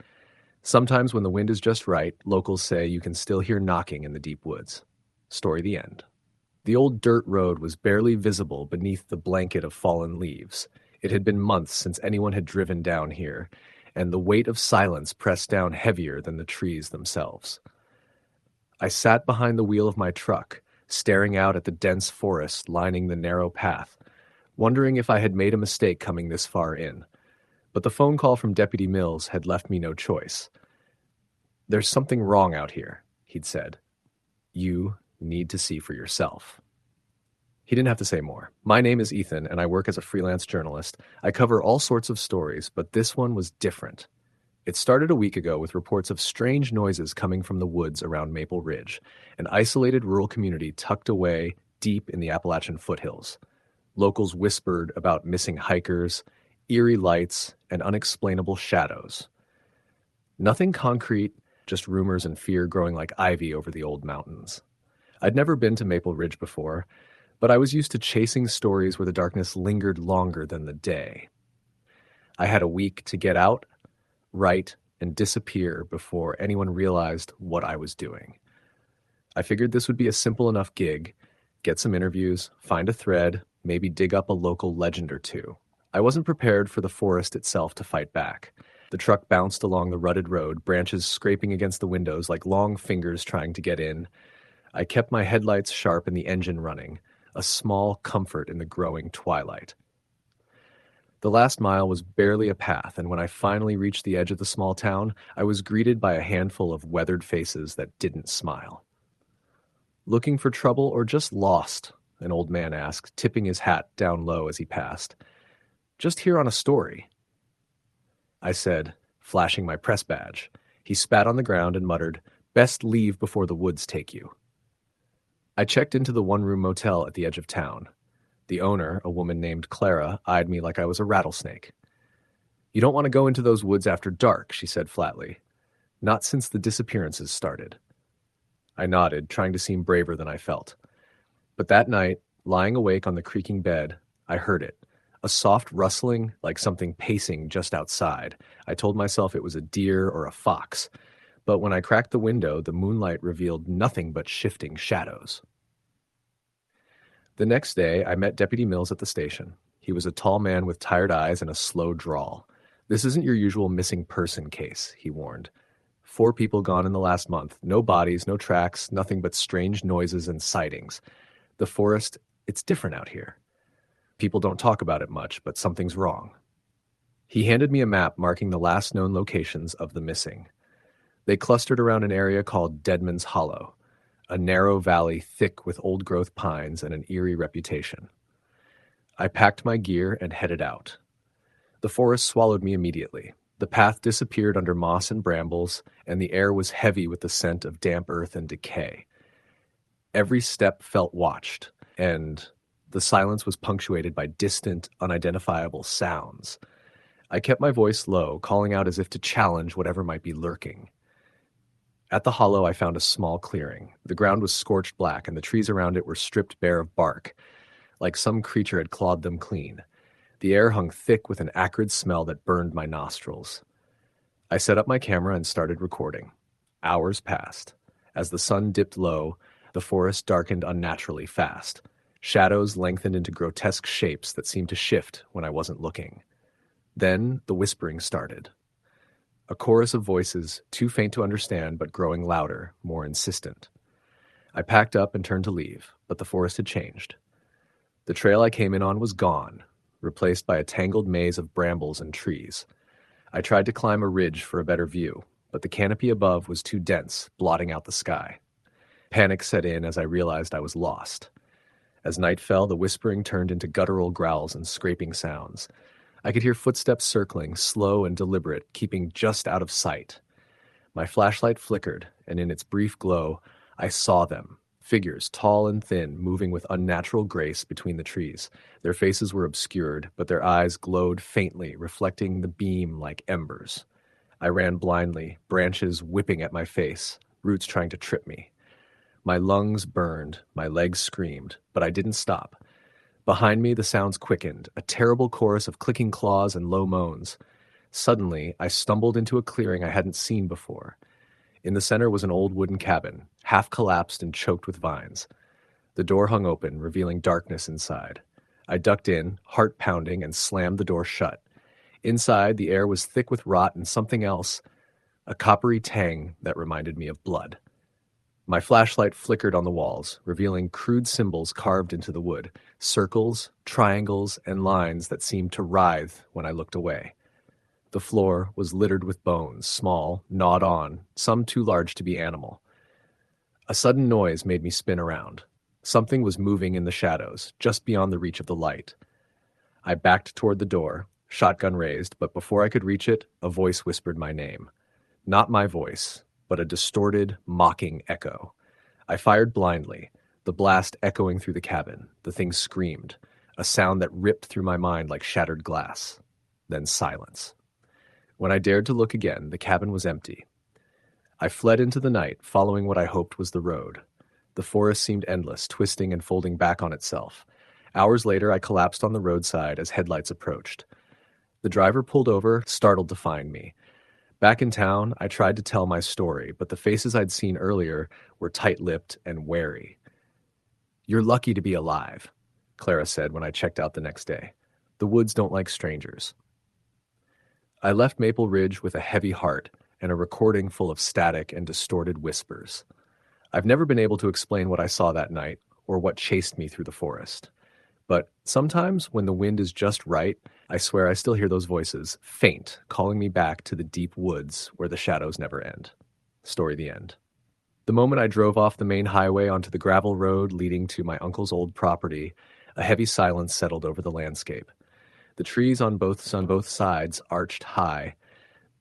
Speaker 1: Sometimes when the wind is just right, locals say you can still hear knocking in the deep woods. Story the end. The old dirt road was barely visible beneath the blanket of fallen leaves. It had been months since anyone had driven down here, and the weight of silence pressed down heavier than the trees themselves. I sat behind the wheel of my truck, staring out at the dense forest lining the narrow path, wondering if I had made a mistake coming this far in. But the phone call from Deputy Mills had left me no choice. "There's something wrong out here," he'd said. "You need to see for yourself." He didn't have to say more. My name is Ethan, and I work as a freelance journalist. I cover all sorts of stories, but this one was different. It started a week ago with reports of strange noises coming from the woods around Maple Ridge, an isolated rural community tucked away deep in the Appalachian foothills. Locals whispered about missing hikers, eerie lights, and unexplainable shadows. Nothing concrete, just rumors and fear growing like ivy over the old mountains. I'd never been to Maple Ridge before, but I was used to chasing stories where the darkness lingered longer than the day. I had a week to get out, write, and disappear before anyone realized what I was doing. I figured this would be a simple enough gig: get some interviews, find a thread, maybe dig up a local legend or two. I wasn't prepared for the forest itself to fight back. The truck bounced along the rutted road, branches scraping against the windows like long fingers trying to get in. I kept my headlights sharp and the engine running, a small comfort in the growing twilight. The last mile was barely a path, and when I finally reached the edge of the small town, I was greeted by a handful of weathered faces that didn't smile. Looking for trouble or just lost? an old man asked, tipping his hat down low as he passed. Just here on a story, I said, flashing my press badge. He spat on the ground and muttered, "Best leave before the woods take you." I checked into the one-room motel at the edge of town. The owner, a woman named Clara, eyed me like I was a rattlesnake. "You don't want to go into those woods after dark," she said flatly. "Not since the disappearances started." I nodded, trying to seem braver than I felt. But that night, lying awake on the creaking bed, I heard it. A soft rustling, like something pacing just outside. I told myself it was a deer or a fox. But when I cracked the window, the moonlight revealed nothing but shifting shadows. The next day, I met Deputy Mills at the station. He was a tall man with tired eyes and a slow drawl. "This isn't your usual missing person case," he warned. 4 people gone in the last month. No bodies, no tracks, nothing but strange noises and sightings. The forest, it's different out here. People don't talk about it much, but something's wrong. He handed me a map marking the last known locations of the missing. They clustered around an area called Deadman's Hollow, a narrow valley thick with old-growth pines and an eerie reputation. I packed my gear and headed out. The forest swallowed me immediately. The path disappeared under moss and brambles, and the air was heavy with the scent of damp earth and decay. Every step felt watched, and the silence was punctuated by distant, unidentifiable sounds. I kept my voice low, calling out as if to challenge whatever might be lurking. At the hollow, I found a small clearing. The ground was scorched black, and the trees around it were stripped bare of bark, like some creature had clawed them clean. The air hung thick with an acrid smell that burned my nostrils. I set up my camera and started recording. Hours passed. As the sun dipped low, the forest darkened unnaturally fast. Shadows lengthened into grotesque shapes that seemed to shift when I wasn't looking. Then the whispering started. A chorus of voices, too faint to understand but growing louder, more insistent. I packed up and turned to leave, but the forest had changed. The trail I came in on was gone, replaced by a tangled maze of brambles and trees. I tried to climb a ridge for a better view, but the canopy above was too dense, blotting out the sky. Panic set in as I realized I was lost. As night fell, the whispering turned into guttural growls and scraping sounds. I could hear footsteps circling, slow and deliberate, keeping just out of sight. My flashlight flickered, and in its brief glow, I saw them. Figures, tall and thin, moving with unnatural grace between the trees. Their faces were obscured, but their eyes glowed faintly, reflecting the beam like embers. I ran blindly, branches whipping at my face, roots trying to trip me. My lungs burned, my legs screamed, but I didn't stop. Behind me, the sounds quickened, a terrible chorus of clicking claws and low moans. Suddenly, I stumbled into a clearing I hadn't seen before. In the center was an old wooden cabin, half collapsed and choked with vines. The door hung open, revealing darkness inside. I ducked in, heart pounding, and slammed the door shut. Inside, the air was thick with rot and something else, a coppery tang that reminded me of blood. My flashlight flickered on the walls, revealing crude symbols carved into the wood, circles, triangles, and lines that seemed to writhe when I looked away. The floor was littered with bones, small, gnawed on, some too large to be animal. A sudden noise made me spin around. Something was moving in the shadows, just beyond the reach of the light. I backed toward the door, shotgun raised, but before I could reach it, a voice whispered my name. Not my voice, but a distorted, mocking echo. I fired blindly, the blast echoing through the cabin. The thing screamed, a sound that ripped through my mind like shattered glass. Then silence. When I dared to look again, the cabin was empty. I fled into the night, following what I hoped was the road. The forest seemed endless, twisting and folding back on itself. Hours later, I collapsed on the roadside as headlights approached. The driver pulled over, startled to find me. Back in town, I tried to tell my story, but the faces I'd seen earlier were tight-lipped and wary. "You're lucky to be alive," Clara said when I checked out the next day. "The woods don't like strangers." I left Maple Ridge with a heavy heart and a recording full of static and distorted whispers. I've never been able to explain what I saw that night or what chased me through the forest. But sometimes, when the wind is just right, I swear I still hear those voices, faint, calling me back to the deep woods where the shadows never end. Story the end. The The moment I drove off the main highway onto the gravel road leading to my uncle's old property, a heavy silence settled over the landscape. The trees on both sides arched high,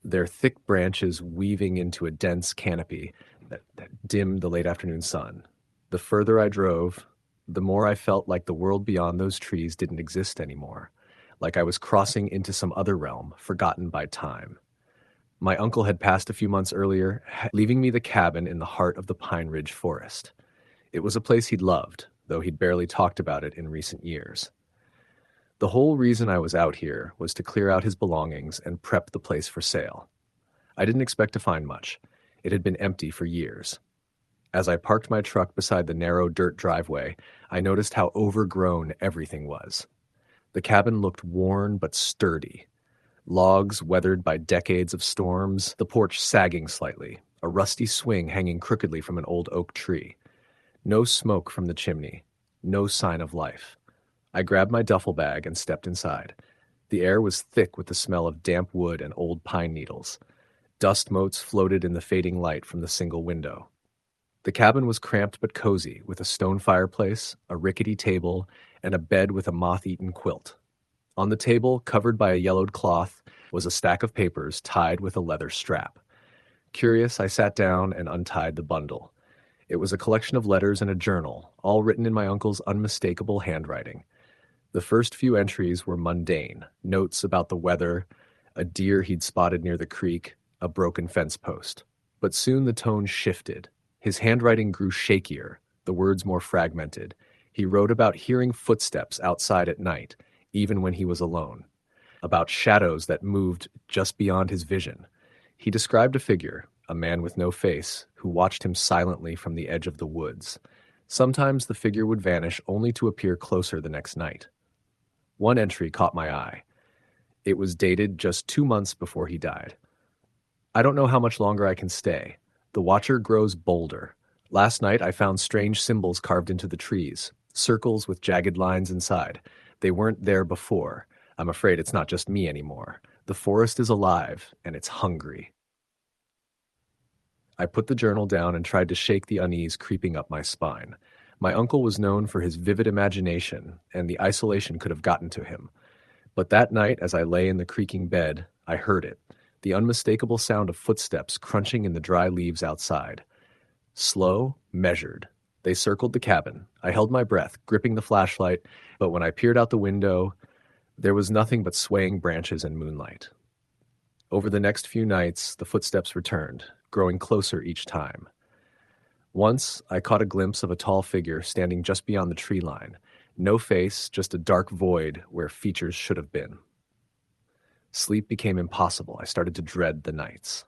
Speaker 1: their thick branches weaving into a dense canopy that dimmed the late afternoon sun. The further I drove, the more I felt like the world beyond those trees didn't exist anymore, like I was crossing into some other realm, forgotten by time. My uncle had passed a few months earlier, leaving me the cabin in the heart of the Pine Ridge Forest. It was a place he'd loved, though he'd barely talked about it in recent years. The whole reason I was out here was to clear out his belongings and prep the place for sale. I didn't expect to find much. It had been empty for years. As I parked my truck beside the narrow dirt driveway, I noticed how overgrown everything was. The cabin looked worn but sturdy. Logs weathered by decades of storms, the porch sagging slightly, a rusty swing hanging crookedly from an old oak tree. No smoke from the chimney, no sign of life. I grabbed my duffel bag and stepped inside. The air was thick with the smell of damp wood and old pine needles. Dust motes floated in the fading light from the single window. The cabin was cramped but cozy, with a stone fireplace, a rickety table, and a bed with a moth-eaten quilt. On the table, covered by a yellowed cloth, was a stack of papers tied with a leather strap. Curious, I sat down and untied the bundle. It was a collection of letters and a journal, all written in my uncle's unmistakable handwriting. The first few entries were mundane, notes about the weather, a deer he'd spotted near the creek, a broken fence post. But soon the tone shifted. His handwriting grew shakier, the words more fragmented. He wrote about hearing footsteps outside at night, even when he was alone, about shadows that moved just beyond his vision. He described a figure, a man with no face, who watched him silently from the edge of the woods. Sometimes the figure would vanish only to appear closer the next night. One entry caught my eye. It was dated just 2 months before he died. I don't know how much longer I can stay. The watcher grows bolder. Last night I found strange symbols carved into the trees, circles with jagged lines inside. They weren't there before. I'm afraid it's not just me anymore. The forest is alive, and it's hungry. I put the journal down and tried to shake the unease creeping up my spine. My uncle was known for his vivid imagination, and the isolation could have gotten to him. But that night, as I lay in the creaking bed, I heard it, the unmistakable sound of footsteps crunching in the dry leaves outside. Slow, measured. They circled the cabin. I held my breath, gripping the flashlight, but when I peered out the window, there was nothing but swaying branches and moonlight. Over the next few nights, the footsteps returned, growing closer each time. Once, I caught a glimpse of a tall figure standing just beyond the tree line. No face, just a dark void where features should have been. Sleep became impossible. I started to dread the nights.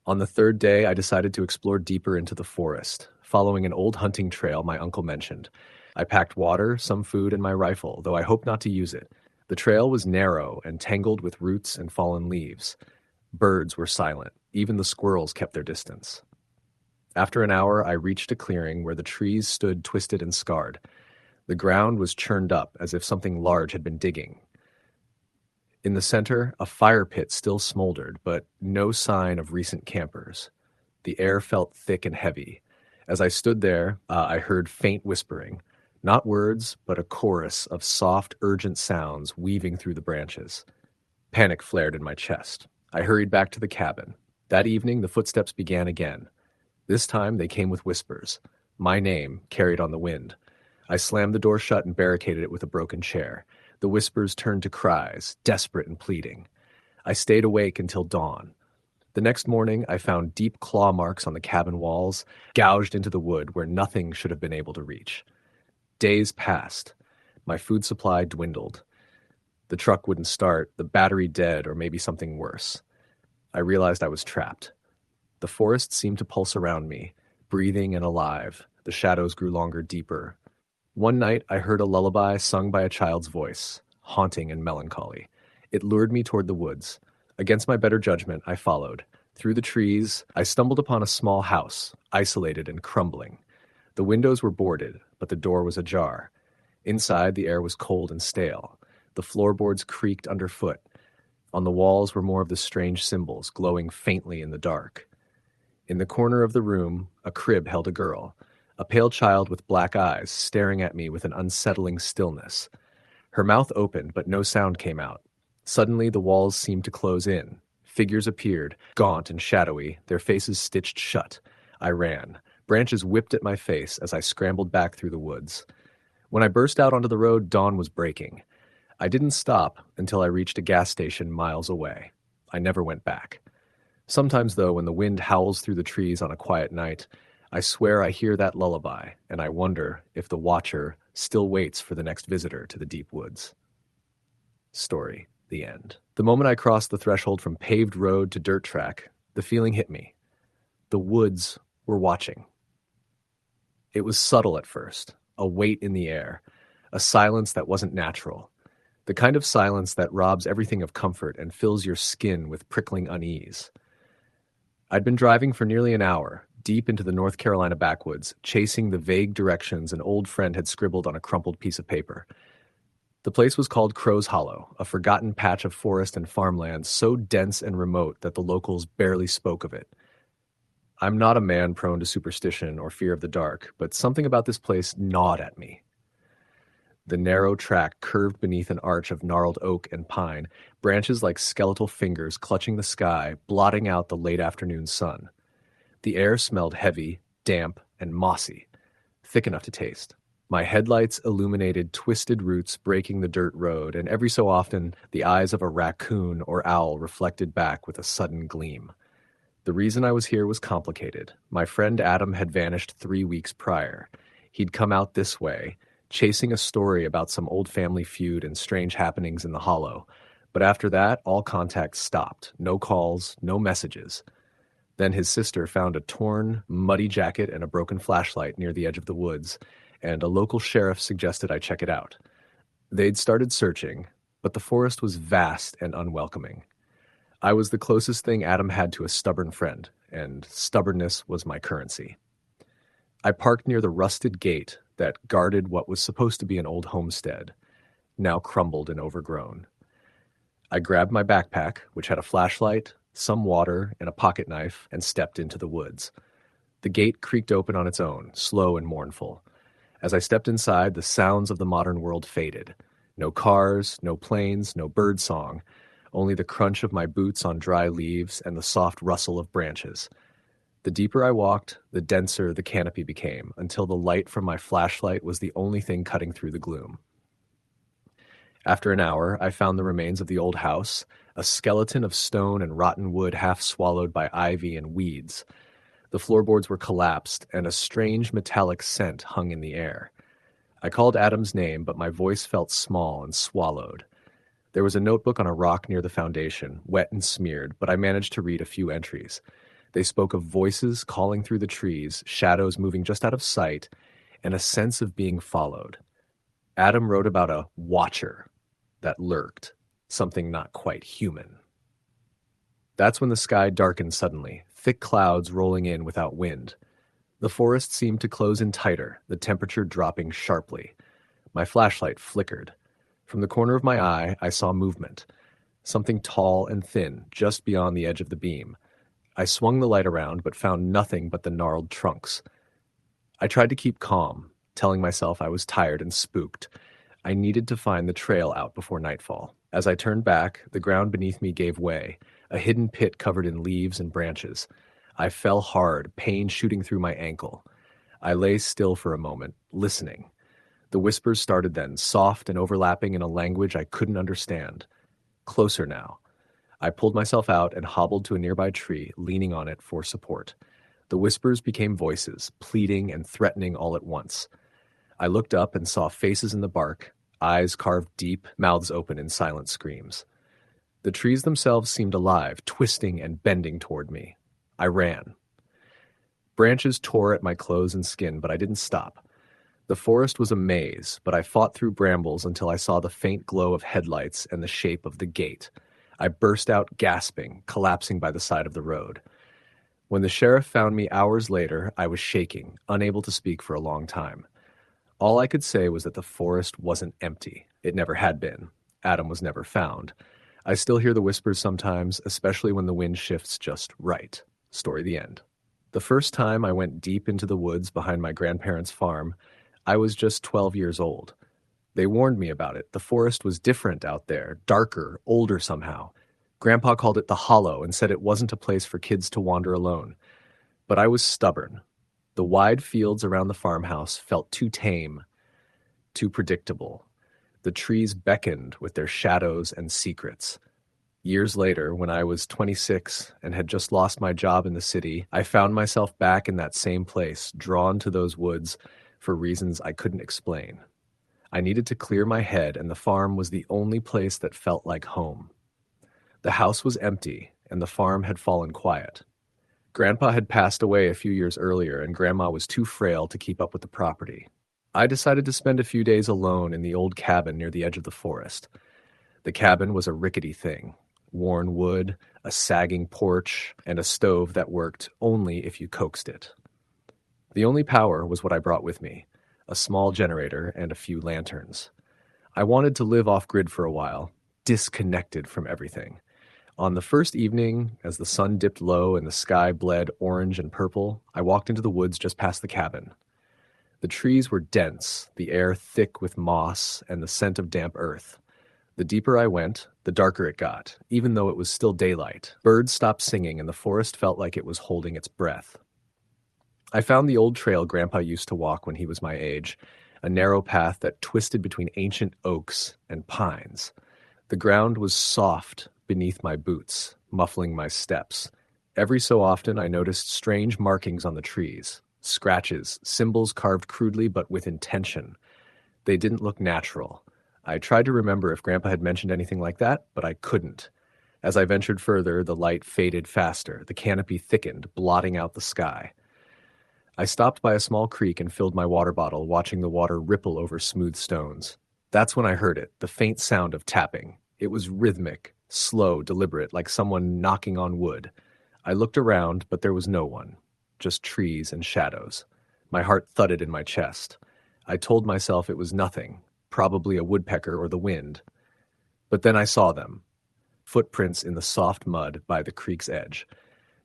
Speaker 1: On the third day, I decided to explore deeper into the forest, following an old hunting trail my uncle mentioned. I packed water, some food, and my rifle, though I hoped not to use it. The trail was narrow and tangled with roots and fallen leaves. Birds were silent. Even the squirrels kept their distance. After an hour, I reached a clearing where the trees stood twisted and scarred. The ground was churned up as if something large had been digging. In the center, a fire pit still smoldered, but no sign of recent campers. The air felt thick and heavy. As I stood there, I heard faint whispering. Not words, but a chorus of soft, urgent sounds weaving through the branches. Panic flared in my chest. I hurried back to the cabin. That evening, the footsteps began again. This time, they came with whispers. My name, carried on the wind. I slammed the door shut and barricaded it with a broken chair. The whispers turned to cries, desperate and pleading. I stayed awake until dawn. The next morning, I found deep claw marks on the cabin walls, gouged into the wood where nothing should have been able to reach. Days passed. My food supply dwindled. The truck wouldn't start, the battery dead, or maybe something worse. I realized I was trapped. The forest seemed to pulse around me, breathing and alive. The shadows grew longer, deeper. One night, I heard a lullaby sung by a child's voice, haunting and melancholy. It lured me toward the woods. Against my better judgment, I followed. Through the trees, I stumbled upon a small house, isolated and crumbling. The windows were boarded, but the door was ajar. Inside, the air was cold and stale. The floorboards creaked underfoot. On the walls were more of the strange symbols, glowing faintly in the dark. In the corner of the room, a crib held a girl, a pale child with black eyes staring at me with an unsettling stillness. Her mouth opened, but no sound came out. Suddenly, the walls seemed to close in. Figures appeared, gaunt and shadowy, their faces stitched shut. I ran. Branches whipped at my face as I scrambled back through the woods. When I burst out onto the road, dawn was breaking. I didn't stop until I reached a gas station miles away. I never went back. Sometimes, though, when the wind howls through the trees on a quiet night, I swear I hear that lullaby, and I wonder if the watcher still waits for the next visitor to the deep woods. Story. The end. The moment I crossed the threshold from paved road to dirt track, the feeling hit me. The woods were watching. It was subtle at first, a weight in the air, a silence that wasn't natural, the kind of silence that robs everything of comfort and fills your skin with prickling unease. I'd been driving for nearly an hour, deep into the North Carolina backwoods, chasing the vague directions an old friend had scribbled on a crumpled piece of paper. The place was called Crow's Hollow, a forgotten patch of forest and farmland so dense and remote that the locals barely spoke of it. I'm not a man prone to superstition or fear of the dark, but something about this place gnawed at me. The narrow track curved beneath an arch of gnarled oak and pine, branches like skeletal fingers clutching the sky, blotting out the late afternoon sun. The air smelled heavy, damp, and mossy, thick enough to taste. My headlights illuminated twisted roots breaking the dirt road, and every so often the eyes of a raccoon or owl reflected back with a sudden gleam. The reason I was here was complicated. My friend Adam had vanished 3 weeks prior. He'd come out this way, chasing a story about some old family feud and strange happenings in the hollow. But after that, all contact stopped. No calls, no messages. Then his sister found a torn, muddy jacket and a broken flashlight near the edge of the woods, and a local sheriff suggested I check it out. They'd started searching, but the forest was vast and unwelcoming. I was the closest thing Adam had to a stubborn friend, and stubbornness was my currency. I parked near the rusted gate that guarded what was supposed to be an old homestead, now crumbled and overgrown. I grabbed my backpack, which had a flashlight, some water, and a pocket knife, and stepped into the woods. The gate creaked open on its own, slow and mournful. As I stepped inside, the sounds of the modern world faded. No cars, no planes, no bird song, only the crunch of my boots on dry leaves and the soft rustle of branches. The deeper I walked, the denser the canopy became, until the light from my flashlight was the only thing cutting through the gloom. After an hour, I found the remains of the old house, a skeleton of stone and rotten wood half swallowed by ivy and weeds. The floorboards were collapsed, and a strange metallic scent hung in the air. I called Adam's name, but my voice felt small and swallowed. There was a notebook on a rock near the foundation, wet and smeared, but I managed to read a few entries. They spoke of voices calling through the trees, shadows moving just out of sight, and a sense of being followed. Adam wrote about a watcher that lurked, something not quite human. That's when the sky darkened suddenly, thick clouds rolling in without wind. The forest seemed to close in tighter, the temperature dropping sharply. My flashlight flickered. From the corner of my eye, I saw movement. Something tall and thin, just beyond the edge of the beam. I swung the light around, but found nothing but the gnarled trunks. I tried to keep calm, telling myself I was tired and spooked. I needed to find the trail out before nightfall. As I turned back, the ground beneath me gave way, a hidden pit covered in leaves and branches. I fell hard, pain shooting through my ankle. I lay still for a moment, listening. The whispers started then, soft and overlapping in a language I couldn't understand. Closer now. I pulled myself out and hobbled to a nearby tree, leaning on it for support. The whispers became voices, pleading and threatening all at once. I looked up and saw faces in the bark, eyes carved deep, mouths open in silent screams. The trees themselves seemed alive, twisting and bending toward me. I ran. Branches tore at my clothes and skin, but I didn't stop. The forest was a maze, but I fought through brambles until I saw the faint glow of headlights and the shape of the gate. I burst out gasping, collapsing by the side of the road. When the sheriff found me hours later, I was shaking, unable to speak for a long time. All I could say was that the forest wasn't empty. It never had been. Adam was never found. I still hear the whispers sometimes, especially when the wind shifts just right. Story the end. The first time I went deep into the woods behind my grandparents' farm, I was just 12 years old. They warned me about it. The forest was different out there, darker, older somehow. Grandpa called it the Hollow and said it wasn't a place for kids to wander alone. But I was stubborn. The wide fields around the farmhouse felt too tame, too predictable. The trees beckoned with their shadows and secrets. Years later, when I was 26 and had just lost my job in the city, I found myself back in that same place, drawn to those woods for reasons I couldn't explain. I needed to clear my head, and the farm was the only place that felt like home. The house was empty, and the farm had fallen quiet. Grandpa had passed away a few years earlier, and Grandma was too frail to keep up with the property. I decided to spend a few days alone in the old cabin near the edge of the forest. The cabin was a rickety thing. Worn wood, a sagging porch, and a stove that worked only if you coaxed it. The only power was what I brought with me, a small generator and a few lanterns. I wanted to live off-grid for a while, disconnected from everything. On the first evening, as the sun dipped low and the sky bled orange and purple, I walked into the woods just past the cabin. The trees were dense, the air thick with moss and the scent of damp earth. The deeper I went, the darker it got, even though it was still daylight. Birds stopped singing and the forest felt like it was holding its breath. I found the old trail Grandpa used to walk when he was my age, a narrow path that twisted between ancient oaks and pines. The ground was soft beneath my boots, muffling my steps. Every so often I noticed strange markings on the trees, scratches, symbols carved crudely but with intention. They didn't look natural. I tried to remember if Grandpa had mentioned anything like that, but I couldn't. As I ventured further, the light faded faster. The canopy thickened, blotting out the sky. I stopped by a small creek and filled my water bottle, watching the water ripple over smooth stones. That's when I heard it, the faint sound of tapping. It was rhythmic, slow, deliberate, like someone knocking on wood. I looked around, but there was no one, just trees and shadows. My heart thudded in my chest. I told myself it was nothing, probably a woodpecker or the wind. But then I saw them, footprints in the soft mud by the creek's edge.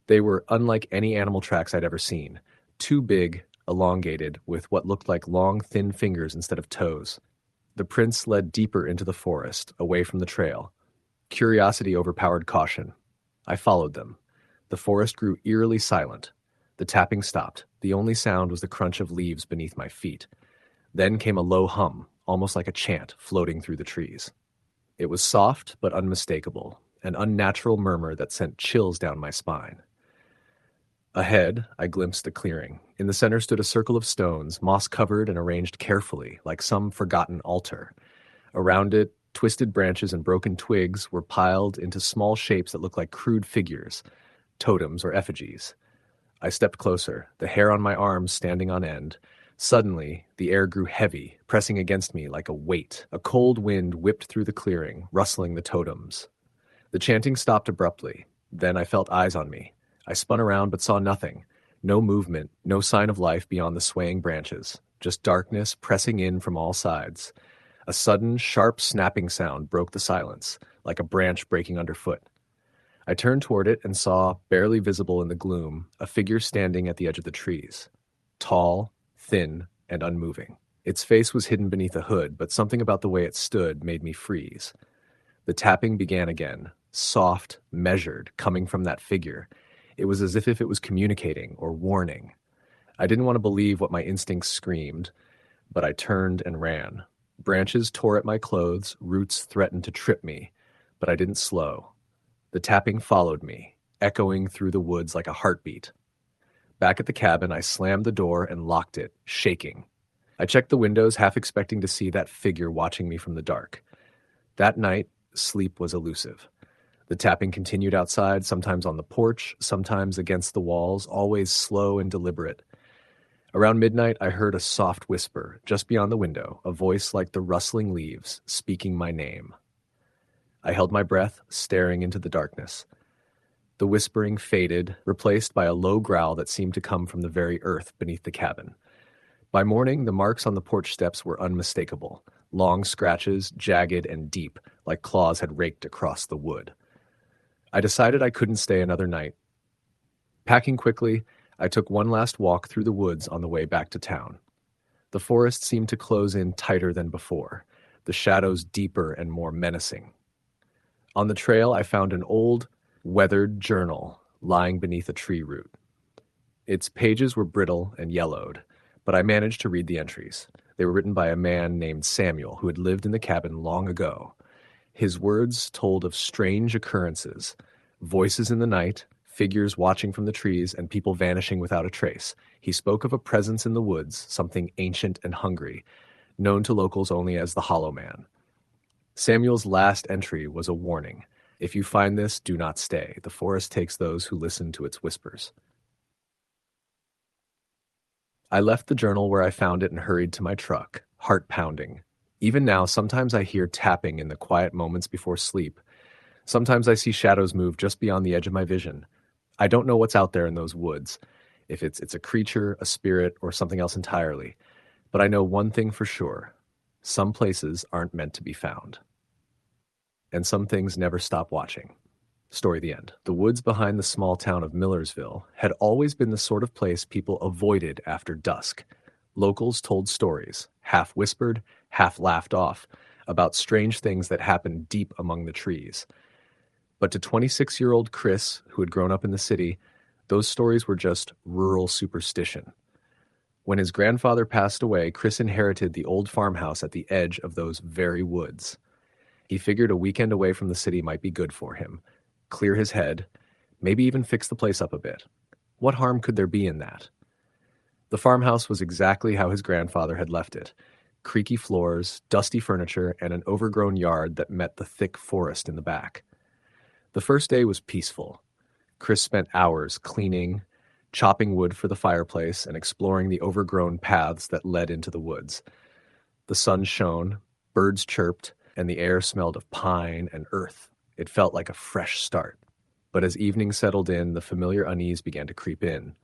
Speaker 1: They were unlike any animal tracks I'd ever seen, too big, elongated, with what looked like long, thin fingers instead of toes. The prints led deeper into the forest, away from the trail. Curiosity overpowered caution. I followed them. The forest grew eerily silent. The tapping stopped. The only sound was the crunch of leaves beneath my feet. Then came a low hum, almost like a chant, floating through the trees. It was soft but unmistakable, an unnatural murmur that sent chills down my spine. Ahead, I glimpsed a clearing. In the center stood a circle of stones, moss-covered and arranged carefully, like some forgotten altar. Around it, twisted branches and broken twigs were piled into small shapes that looked like crude figures, totems or effigies. I stepped closer, the hair on my arms standing on end. Suddenly, the air grew heavy, pressing against me like a weight. A cold wind whipped through the clearing, rustling the totems. The chanting stopped abruptly. Then I felt eyes on me. I spun around but saw nothing. No movement, no sign of life beyond the swaying branches. Just darkness pressing in from all sides. A sudden, sharp snapping sound broke the silence, like a branch breaking underfoot. I turned toward it and saw, barely visible in the gloom, a figure standing at the edge of the trees. Tall, thin, and unmoving. Its face was hidden beneath a hood, but something about the way it stood made me freeze. The tapping began again, soft, measured, coming from that figure. It was as if it was communicating or warning. I didn't want to believe what my instincts screamed, but I turned and ran. Branches tore at my clothes, roots threatened to trip me, but I didn't slow. The tapping followed me, echoing through the woods like a heartbeat. Back at the cabin, I slammed the door and locked it, shaking. I checked the windows, half expecting to see that figure watching me from the dark. That night, sleep was elusive. The tapping continued outside, sometimes on the porch, sometimes against the walls, always slow and deliberate. Around midnight, I heard a soft whisper, just beyond the window, a voice like the rustling leaves, speaking my name. I held my breath, staring into the darkness. The whispering faded, replaced by a low growl that seemed to come from the very earth beneath the cabin. By morning, the marks on the porch steps were unmistakable, long scratches, jagged and deep, like claws had raked across the wood. I decided I couldn't stay another night. Packing quickly, I took one last walk through the woods on the way back to town. The forest seemed to close in tighter than before, the shadows deeper and more menacing. On the trail, I found an old, weathered journal lying beneath a tree root. Its pages were brittle and yellowed, but I managed to read the entries. They were written by a man named Samuel who had lived in the cabin long ago. His words told of strange occurrences, voices in the night, figures watching from the trees, and people vanishing without a trace. He spoke of a presence in the woods, something ancient and hungry, known to locals only as the Hollow Man. Samuel's last entry was a warning. If you find this, do not stay. The forest takes those who listen to its whispers. I left the journal where I found it and hurried to my truck, heart pounding. Even now, sometimes I hear tapping in the quiet moments before sleep. Sometimes I see shadows move just beyond the edge of my vision. I don't know what's out there in those woods, if it's a creature, a spirit, or something else entirely. But I know one thing for sure. Some places aren't meant to be found. And some things never stop watching. Story the end. The woods behind the small town of Millersville had always been the sort of place people avoided after dusk. Locals told stories, half whispered, half laughed off, about strange things that happened deep among the trees. But to 26-year-old Chris, who had grown up in the city, those stories were just rural superstition. When his grandfather passed away, Chris inherited the old farmhouse at the edge of those very woods. He figured a weekend away from the city might be good for him. Clear his head, maybe even fix the place up a bit. What harm could there be in that? The farmhouse was exactly how his grandfather had left it. Creaky floors, dusty furniture, and an overgrown yard that met the thick forest in the back. The first day was peaceful. Chris spent hours cleaning, chopping wood for the fireplace, and exploring the overgrown paths that led into the woods. The sun shone, birds chirped, and the air smelled of pine and earth. It felt like a fresh start. But as evening settled in, the familiar unease began to creep in.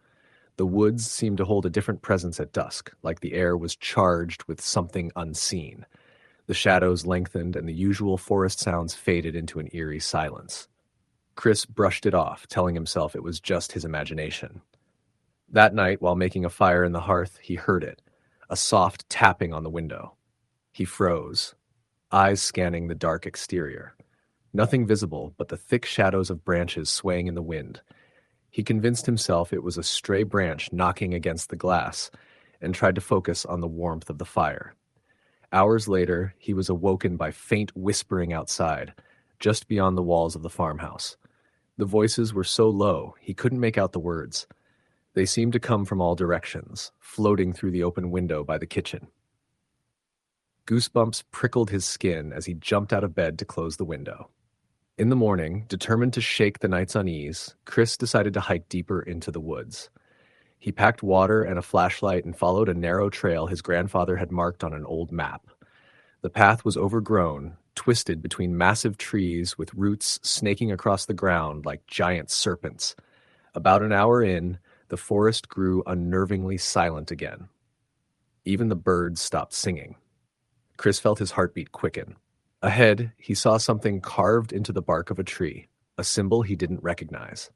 Speaker 1: The woods seemed to hold a different presence at dusk, like the air was charged with something unseen. The shadows lengthened, and the usual forest sounds faded into an eerie silence. Chris brushed it off, telling himself it was just his imagination. That night, while making a fire in the hearth, he heard it, a soft tapping on the window. He froze, eyes scanning the dark exterior. Nothing visible but the thick shadows of branches swaying in the wind. He convinced himself it was a stray branch knocking against the glass and tried to focus on the warmth of the fire. Hours later, he was awoken by faint whispering outside, just beyond the walls of the farmhouse. The voices were so low, he couldn't make out the words. They seemed to come from all directions, floating through the open window by the kitchen. Goosebumps prickled his skin as he jumped out of bed to close the window. In the morning, determined to shake the night's unease, Chris decided to hike deeper into the woods. He packed water and a flashlight and followed a narrow trail his grandfather had marked on an old map. The path was overgrown, twisted between massive trees with roots snaking across the ground like giant serpents. About an hour in, the forest grew unnervingly silent again. Even the birds stopped singing. Chris felt his heartbeat quicken. Ahead, he saw something carved into the bark of a tree, a symbol he didn't recognize.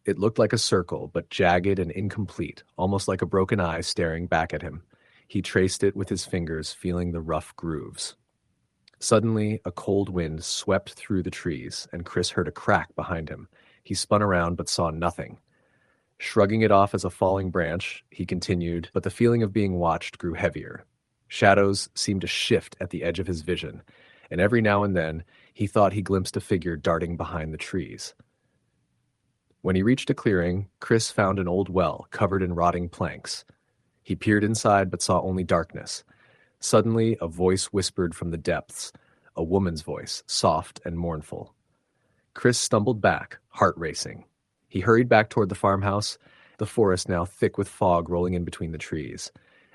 Speaker 1: It looked like a circle, but jagged and incomplete, almost like a broken eye staring back at him. He traced it with his fingers, feeling the rough grooves. Suddenly, a cold wind swept through the trees, and Chris heard a crack behind him. He spun around but saw nothing. Shrugging it off as a falling branch, he continued, but the feeling of being watched grew heavier. Shadows seemed to shift at the edge of his vision, and every now and then he thought he glimpsed a figure darting behind the trees. When he reached a clearing, Chris found an old well covered in rotting planks. He peered inside but saw only darkness. Suddenly, a voice whispered from the depths, a woman's voice, soft and mournful. Chris stumbled back, heart racing. He hurried back toward the farmhouse, the forest now thick with fog rolling in between the trees.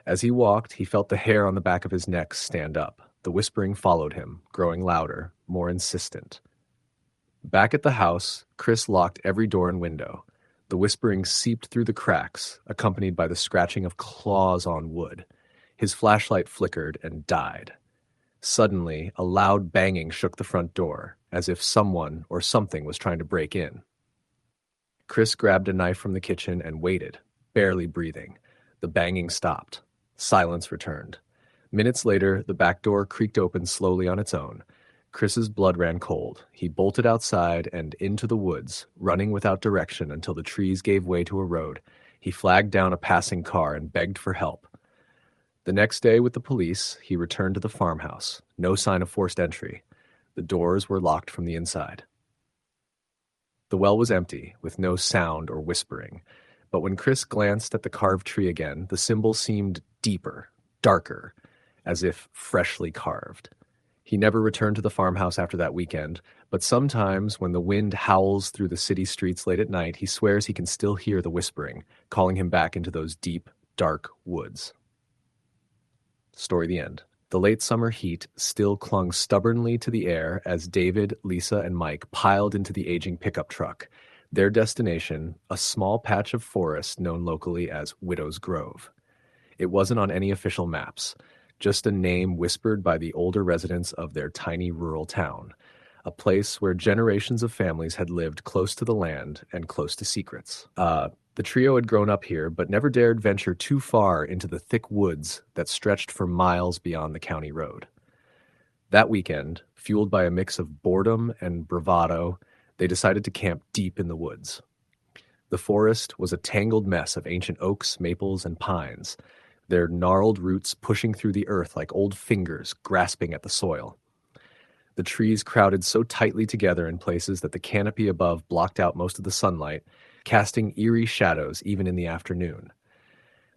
Speaker 1: As he walked, he felt the hair on the back of his neck stand up. The whispering followed him, growing louder, more insistent. Back at the house, Chris locked every door and window. The whispering seeped through the cracks, accompanied by the scratching of claws on wood. His flashlight flickered and died. Suddenly, a loud banging shook the front door, as if someone or something was trying to break in. Chris grabbed a knife from the kitchen and waited, barely breathing. The banging stopped. Silence returned. Minutes later, the back door creaked open slowly on its own. Chris's blood ran cold. He bolted outside and into the woods, running without direction until the trees gave way to a road. He flagged down a passing car and begged for help. The next day, with the police, he returned to the farmhouse. No sign of forced entry. The doors were locked from the inside. The well was empty, with no sound or whispering. But when Chris glanced at the carved tree again, the symbol seemed deeper, darker, as if freshly carved. He never returned to the farmhouse after that weekend, but sometimes when the wind howls through the city streets late at night, he swears he can still hear the whispering, calling him back into those deep, dark woods. Story the end. The late summer heat still clung stubbornly to the air as David, Lisa, and Mike piled into the aging pickup truck. Their destination, a small patch of forest known locally as Widow's Grove. It wasn't on any official maps, just a name whispered by the older residents of their tiny rural town, a place where generations of families had lived close to the land and close to secrets. The trio had grown up here, but never dared venture too far into the thick woods that stretched for miles beyond the county road. That weekend, fueled by a mix of boredom and bravado, they decided to camp deep in the woods. The forest was a tangled mess of ancient oaks, maples, and pines, their gnarled roots pushing through the earth like old fingers grasping at the soil. The trees crowded so tightly together in places that the canopy above blocked out most of the sunlight, casting eerie shadows even in the afternoon.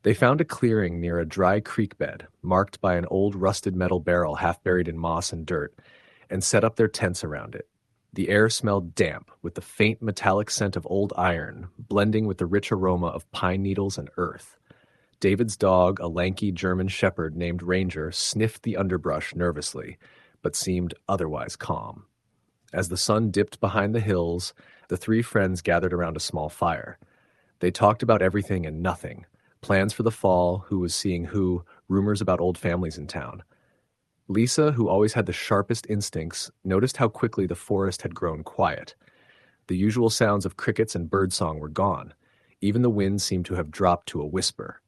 Speaker 1: They found a clearing near a dry creek bed, marked by an old rusted metal barrel half buried in moss and dirt, and set up their tents around it. The air smelled damp, with the faint metallic scent of old iron, blending with the rich aroma of pine needles and earth. David's dog, a lanky German shepherd named Ranger, sniffed the underbrush nervously, but seemed otherwise calm. As the sun dipped behind the hills, the three friends gathered around a small fire. They talked about everything and nothing. Plans for the fall, who was seeing who, rumors about old families in town. Lisa, who always had the sharpest instincts, noticed how quickly the forest had grown quiet. The usual sounds of crickets and birdsong were gone. Even the wind seemed to have dropped to a whisper.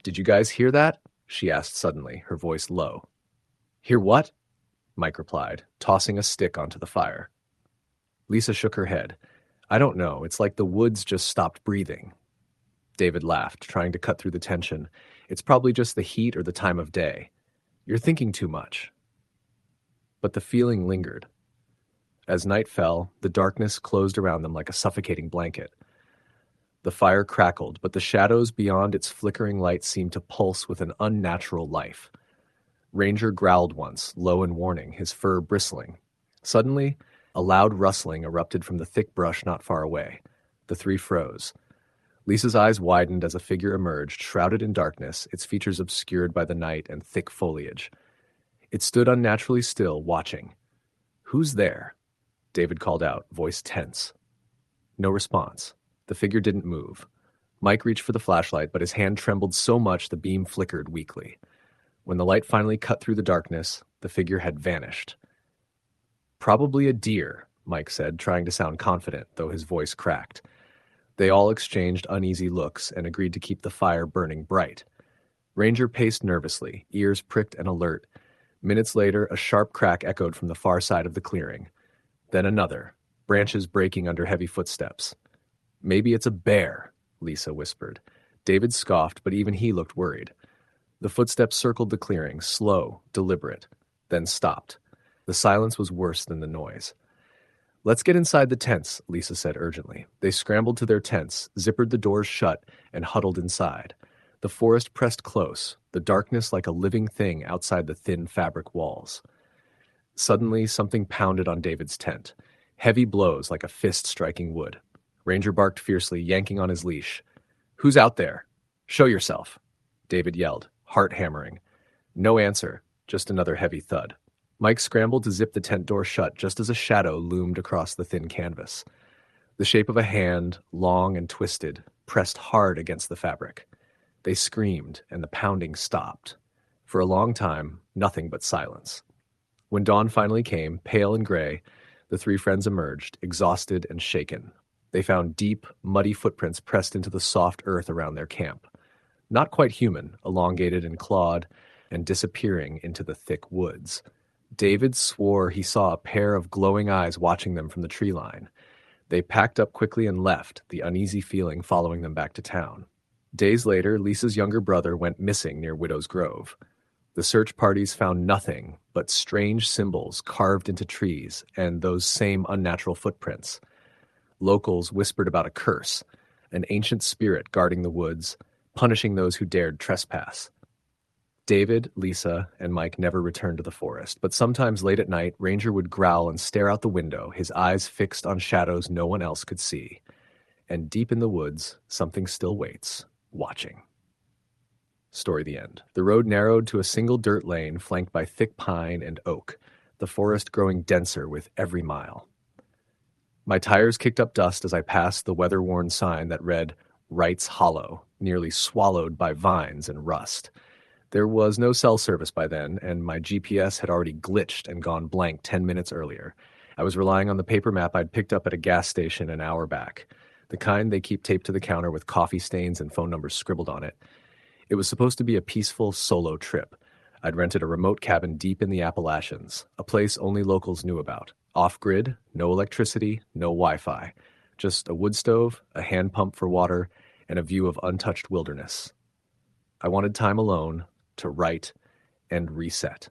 Speaker 1: "Did you guys hear that?" she asked suddenly, her voice low. "Hear what?" Mike replied, tossing a stick onto the fire. Lisa shook her head. "I don't know. It's like the woods just stopped breathing." David laughed, trying to cut through the tension. "It's probably just the heat or the time of day. You're thinking too much." But the feeling lingered. As night fell, the darkness closed around them like a suffocating blanket. The fire crackled, but the shadows beyond its flickering light seemed to pulse with an unnatural life. Ranger growled once, low and warning, his fur bristling. Suddenly, a loud rustling erupted from the thick brush not far away. The three froze. Lisa's eyes widened as a figure emerged, shrouded in darkness, its features obscured by the night and thick foliage. It stood unnaturally still, watching. "Who's there?" David called out, voice tense. No response. The figure didn't move. Mike reached for the flashlight, but his hand trembled so much the beam flickered weakly. When the light finally cut through the darkness, the figure had vanished. "Probably a deer," Mike said, trying to sound confident, though his voice cracked. They all exchanged uneasy looks and agreed to keep the fire burning bright. Ranger paced nervously, ears pricked and alert. Minutes later, a sharp crack echoed from the far side of the clearing. Then another, branches breaking under heavy footsteps. "Maybe it's a bear," Lisa whispered. David scoffed, but even he looked worried. The footsteps circled the clearing, slow, deliberate, then stopped. The silence was worse than the noise. "Let's get inside the tents," Lisa said urgently. They scrambled to their tents, zippered the doors shut, and huddled inside. The forest pressed close, the darkness like a living thing outside the thin fabric walls. Suddenly, something pounded on David's tent. Heavy blows like a fist striking wood. Ranger barked fiercely, yanking on his leash. "Who's out there? Show yourself," David yelled, heart hammering. No answer, just another heavy thud. Mike scrambled to zip the tent door shut just as a shadow loomed across the thin canvas. The shape of a hand, long and twisted, pressed hard against the fabric. They screamed, and the pounding stopped. For a long time, nothing but silence. When dawn finally came, pale and gray, the three friends emerged, exhausted and shaken. They found deep, muddy footprints pressed into the soft earth around their camp. Not quite human, elongated and clawed, and disappearing into the thick woods. David swore he saw a pair of glowing eyes watching them from the tree line. They packed up quickly and left, the uneasy feeling following them back to town. Days later, Lisa's younger brother went missing near Widow's Grove. The search parties found nothing but strange symbols carved into trees and those same unnatural footprints. Locals whispered about a curse, an ancient spirit guarding the woods, punishing those who dared trespass. David, Lisa, and Mike never returned to the forest, but sometimes late at night, Ranger would growl and stare out the window, his eyes fixed on shadows no one else could see. And deep in the woods, something still waits, watching. Story the end. The road narrowed to a single dirt lane flanked by thick pine and oak, the forest growing denser with every mile. My tires kicked up dust as I passed the weather-worn sign that read, Wright's Hollow, nearly swallowed by vines and rust. There was no cell service by then, and my GPS had already glitched and gone blank 10 minutes earlier. I was relying on the paper map I'd picked up at a gas station an hour back, the kind they keep taped to the counter with coffee stains and phone numbers scribbled on it. It was supposed to be a peaceful solo trip. I'd rented a remote cabin deep in the Appalachians, a place only locals knew about. Off-grid, no electricity, no Wi-Fi. Just a wood stove, a hand pump for water, and a view of untouched wilderness. I wanted time alone to write and reset.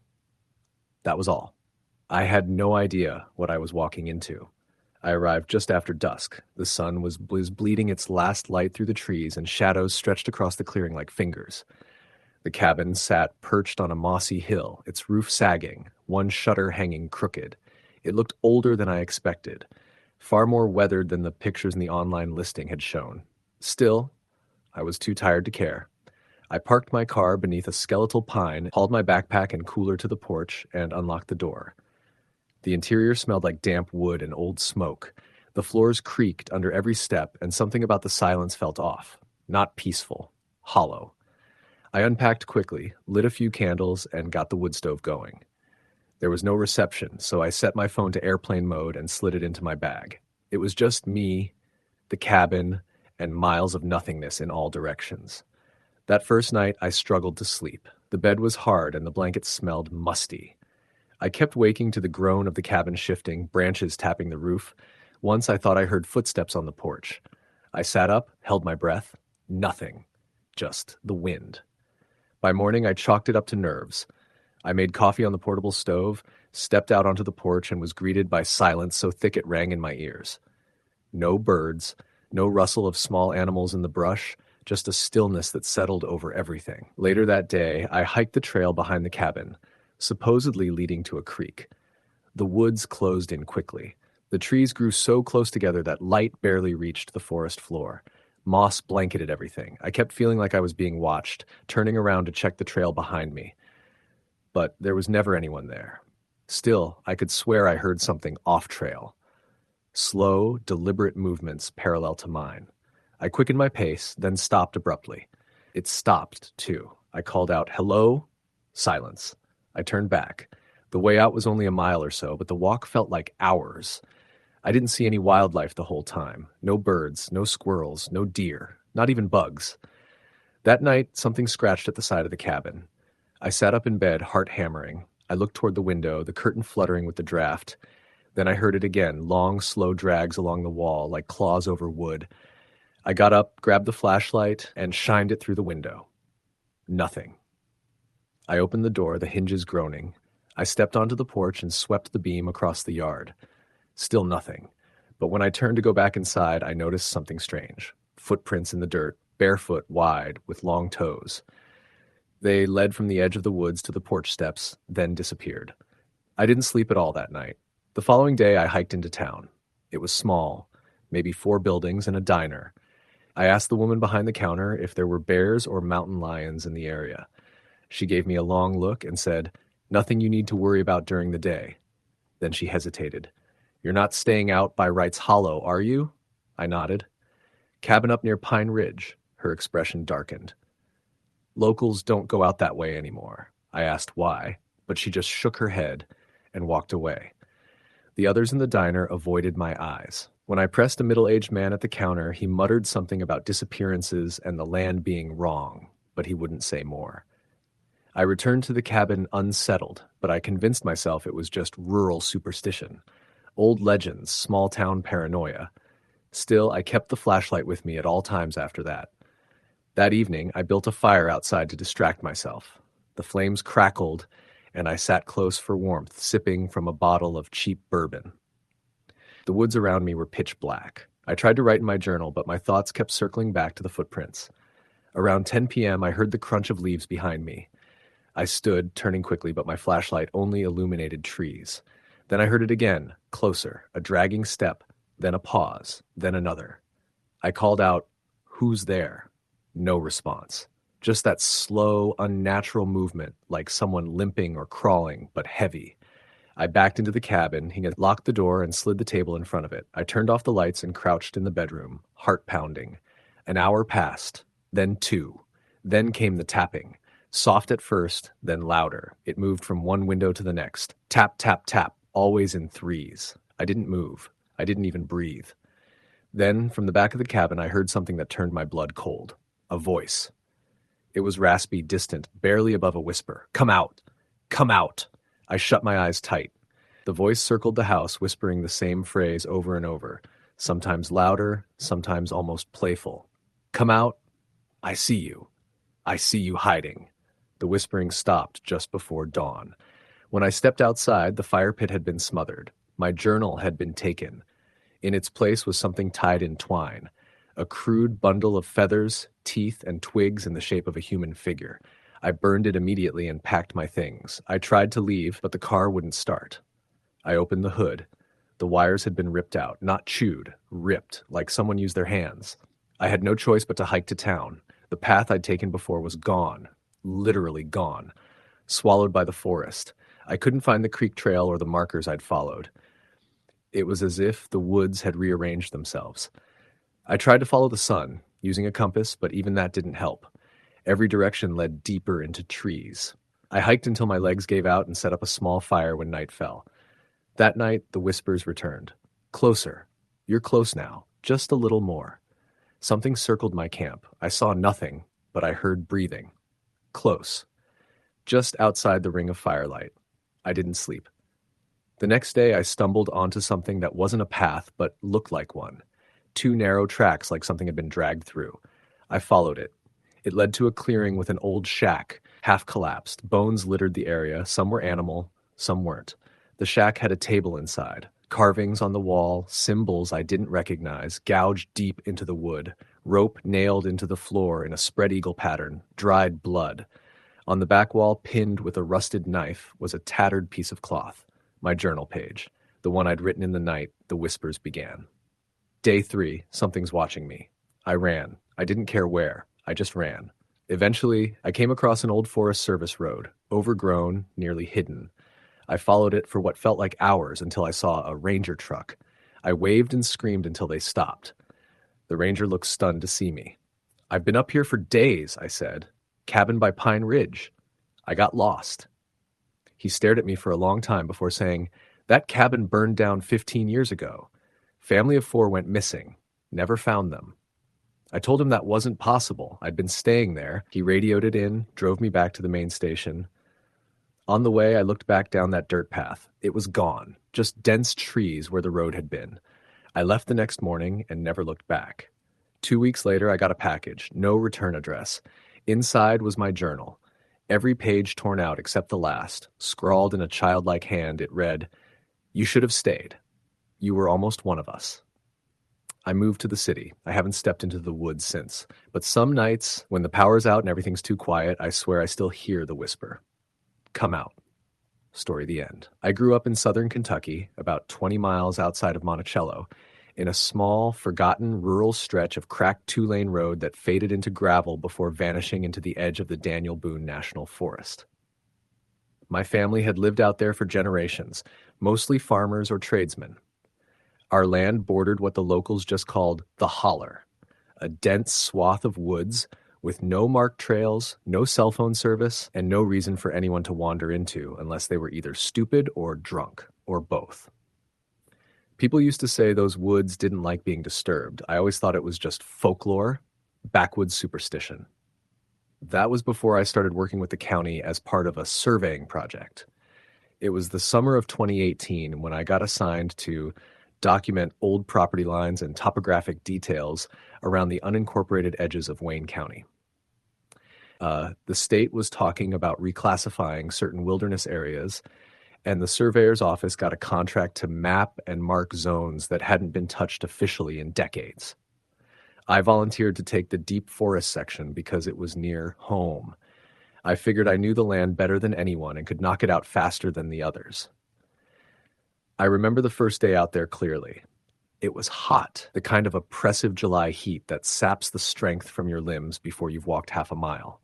Speaker 1: That was all. I had no idea what I was walking into. I arrived just after dusk. The sun was bleeding its last light through the trees, and shadows stretched across the clearing like fingers. The cabin sat perched on a mossy hill, its roof sagging, one shutter hanging crooked. It looked older than I expected, far more weathered than the pictures in the online listing had shown. Still, I was too tired to care. I parked my car beneath a skeletal pine, hauled my backpack and cooler to the porch, and unlocked the door. The interior smelled like damp wood and old smoke. The floors creaked under every step, and something about the silence felt off. Not peaceful. Hollow. I unpacked quickly, lit a few candles, and got the wood stove going. There was no reception, so I set my phone to airplane mode and slid it into my bag. It was just me, the cabin, and miles of nothingness in all directions. That first night, I struggled to sleep. The bed was hard and the blankets smelled musty. I kept waking to the groan of the cabin shifting, branches tapping the roof. Once I thought I heard footsteps on the porch. I sat up, held my breath. Nothing. Just the wind. By morning, I chalked it up to nerves. I made coffee on the portable stove, stepped out onto the porch, and was greeted by silence so thick it rang in my ears. No birds, no rustle of small animals in the brush, just a stillness that settled over everything. Later that day, I hiked the trail behind the cabin, supposedly leading to a creek. The woods closed in quickly. The trees grew so close together that light barely reached the forest floor. Moss blanketed everything. I kept feeling like I was being watched, turning around to check the trail behind me. But there was never anyone there. Still, I could swear I heard something off-trail. Slow, deliberate movements parallel to mine. I quickened my pace, then stopped abruptly. It stopped, too. I called out, "Hello?" Silence. I turned back. The way out was only a mile or so, but the walk felt like hours. I didn't see any wildlife the whole time. No birds, no squirrels, no deer, not even bugs. That night, something scratched at the side of the cabin. I sat up in bed, heart hammering. I looked toward the window, the curtain fluttering with the draft. Then I heard it again, long, slow drags along the wall, like claws over wood. I got up, grabbed the flashlight, and shined it through the window. Nothing. I opened the door, the hinges groaning. I stepped onto the porch and swept the beam across the yard. Still nothing. But when I turned to go back inside, I noticed something strange. Footprints in the dirt, barefoot, wide, with long toes. They led from the edge of the woods to the porch steps, then disappeared. I didn't sleep at all that night. The following day, I hiked into town. It was small, maybe 4 buildings and a diner. I asked the woman behind the counter if there were bears or mountain lions in the area. She gave me a long look and said, "Nothing you need to worry about during the day." Then she hesitated. "You're not staying out by Wright's Hollow, are you?" I nodded. "Cabin up near Pine Ridge." Her expression darkened. "Locals don't go out that way anymore." I asked why, but she just shook her head and walked away. The others in the diner avoided my eyes. When I pressed a middle-aged man at the counter, he muttered something about disappearances and the land being wrong, but he wouldn't say more. I returned to the cabin unsettled, but I convinced myself it was just rural superstition. Old legends, small-town paranoia. Still, I kept the flashlight with me at all times after that. That evening, I built a fire outside to distract myself. The flames crackled, and I sat close for warmth, sipping from a bottle of cheap bourbon. The woods around me were pitch black. I tried to write in my journal, but my thoughts kept circling back to the footprints. Around 10 p.m., I heard the crunch of leaves behind me. I stood, turning quickly, but my flashlight only illuminated trees. Then I heard it again, closer, a dragging step, then a pause, then another. I called out, "Who's there?" No response. Just that slow, unnatural movement, like someone limping or crawling, but heavy. I backed into the cabin. He had locked the door and slid the table in front of it. I turned off the lights and crouched in the bedroom, heart pounding. An hour passed, then 2. Then came the tapping. Soft at first, then louder. It moved from one window to the next. Tap, tap, tap, always in threes. I didn't move. I didn't even breathe. Then, from the back of the cabin, I heard something that turned my blood cold. A voice. It was raspy, distant, barely above a whisper. "Come out! Come out!" I shut my eyes tight. The voice circled the house, whispering the same phrase over and over, sometimes louder, sometimes almost playful. "Come out! I see you. I see you hiding." The whispering stopped just before dawn. When I stepped outside, the fire pit had been smothered. My journal had been taken. In its place was something tied in twine. A crude bundle of feathers, teeth, and twigs in the shape of a human figure. I burned it immediately and packed my things. I tried to leave, but the car wouldn't start. I opened the hood. The wires had been ripped out, not chewed, ripped, like someone used their hands. I had no choice but to hike to town. The path I'd taken before was gone, literally gone, swallowed by the forest. I couldn't find the creek trail or the markers I'd followed. It was as if the woods had rearranged themselves. I tried to follow the sun, using a compass, but even that didn't help. Every direction led deeper into trees. I hiked until my legs gave out and set up a small fire when night fell. That night, the whispers returned. "Closer. You're close now. Just a little more." Something circled my camp. I saw nothing, but I heard breathing. Close. Just outside the ring of firelight. I didn't sleep. The next day, I stumbled onto something that wasn't a path, but looked like one. 2 narrow tracks like something had been dragged through. I followed it. It led to a clearing with an old shack, half collapsed. Bones littered the area. Some were animal, some weren't. The shack had a table inside. Carvings on the wall, symbols I didn't recognize, gouged deep into the wood. Rope nailed into the floor in a spread eagle pattern. Dried blood. On the back wall, pinned with a rusted knife, was a tattered piece of cloth. My journal page. The one I'd written in the night the whispers began. Day 3, something's watching me. I ran. I didn't care where. I just ran. Eventually, I came across an old Forest Service road, overgrown, nearly hidden. I followed it for what felt like hours until I saw a ranger truck. I waved and screamed until they stopped. The ranger looked stunned to see me. "I've been up here for days," I said. "Cabin by Pine Ridge. I got lost." He stared at me for a long time before saying, "That cabin burned down 15 years ago. Family of 4 went missing. Never found them." I told him that wasn't possible. I'd been staying there. He radioed it in, drove me back to the main station. On the way, I looked back down that dirt path. It was gone, just dense trees where the road had been. I left the next morning and never looked back. 2 weeks later, I got a package, no return address. Inside was my journal. Every page torn out except the last. Scrawled in a childlike hand, it read, "You should have stayed. You were almost one of us." I moved to the city. I haven't stepped into the woods since. But some nights, when the power's out and everything's too quiet, I swear I still hear the whisper. "Come out." Story the end. I grew up in southern Kentucky, about 20 miles outside of Monticello, in a small, forgotten rural stretch of cracked 2-lane road that faded into gravel before vanishing into the edge of the Daniel Boone National Forest. My family had lived out there for generations, mostly farmers or tradesmen. Our land bordered what the locals just called the holler, a dense swath of woods with no marked trails, no cell phone service, and no reason for anyone to wander into unless they were either stupid or drunk, or both. People used to say those woods didn't like being disturbed. I always thought it was just folklore, backwoods superstition. That was before I started working with the county as part of a surveying project. It was the summer of 2018 when I got assigned to document old property lines and topographic details around the unincorporated edges of Wayne County. The state was talking about reclassifying certain wilderness areas, and the surveyor's office got a contract to map and mark zones that hadn't been touched officially in decades. I volunteered to take the deep forest section because it was near home. I figured I knew the land better than anyone and could knock it out faster than the others. I remember the first day out there clearly. It was hot, the kind of oppressive July heat that saps the strength from your limbs before you've walked half a mile.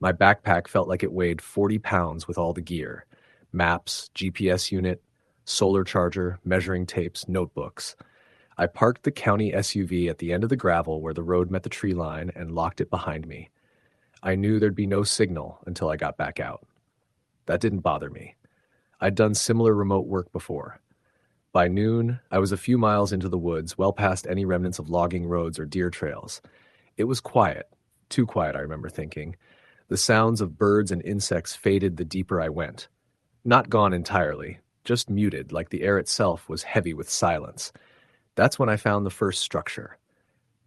Speaker 1: My backpack felt like it weighed 40 pounds with all the gear: maps, GPS unit, solar charger, measuring tapes, notebooks. I parked the county SUV at the end of the gravel where the road met the tree line and locked it behind me. I knew there'd be no signal until I got back out. That didn't bother me. I'd done similar remote work before. By noon, I was a few miles into the woods, well past any remnants of logging roads or deer trails. It was quiet, too quiet, I remember thinking. The sounds of birds and insects faded the deeper I went. Not gone entirely, just muted, like the air itself was heavy with silence. That's when I found the first structure.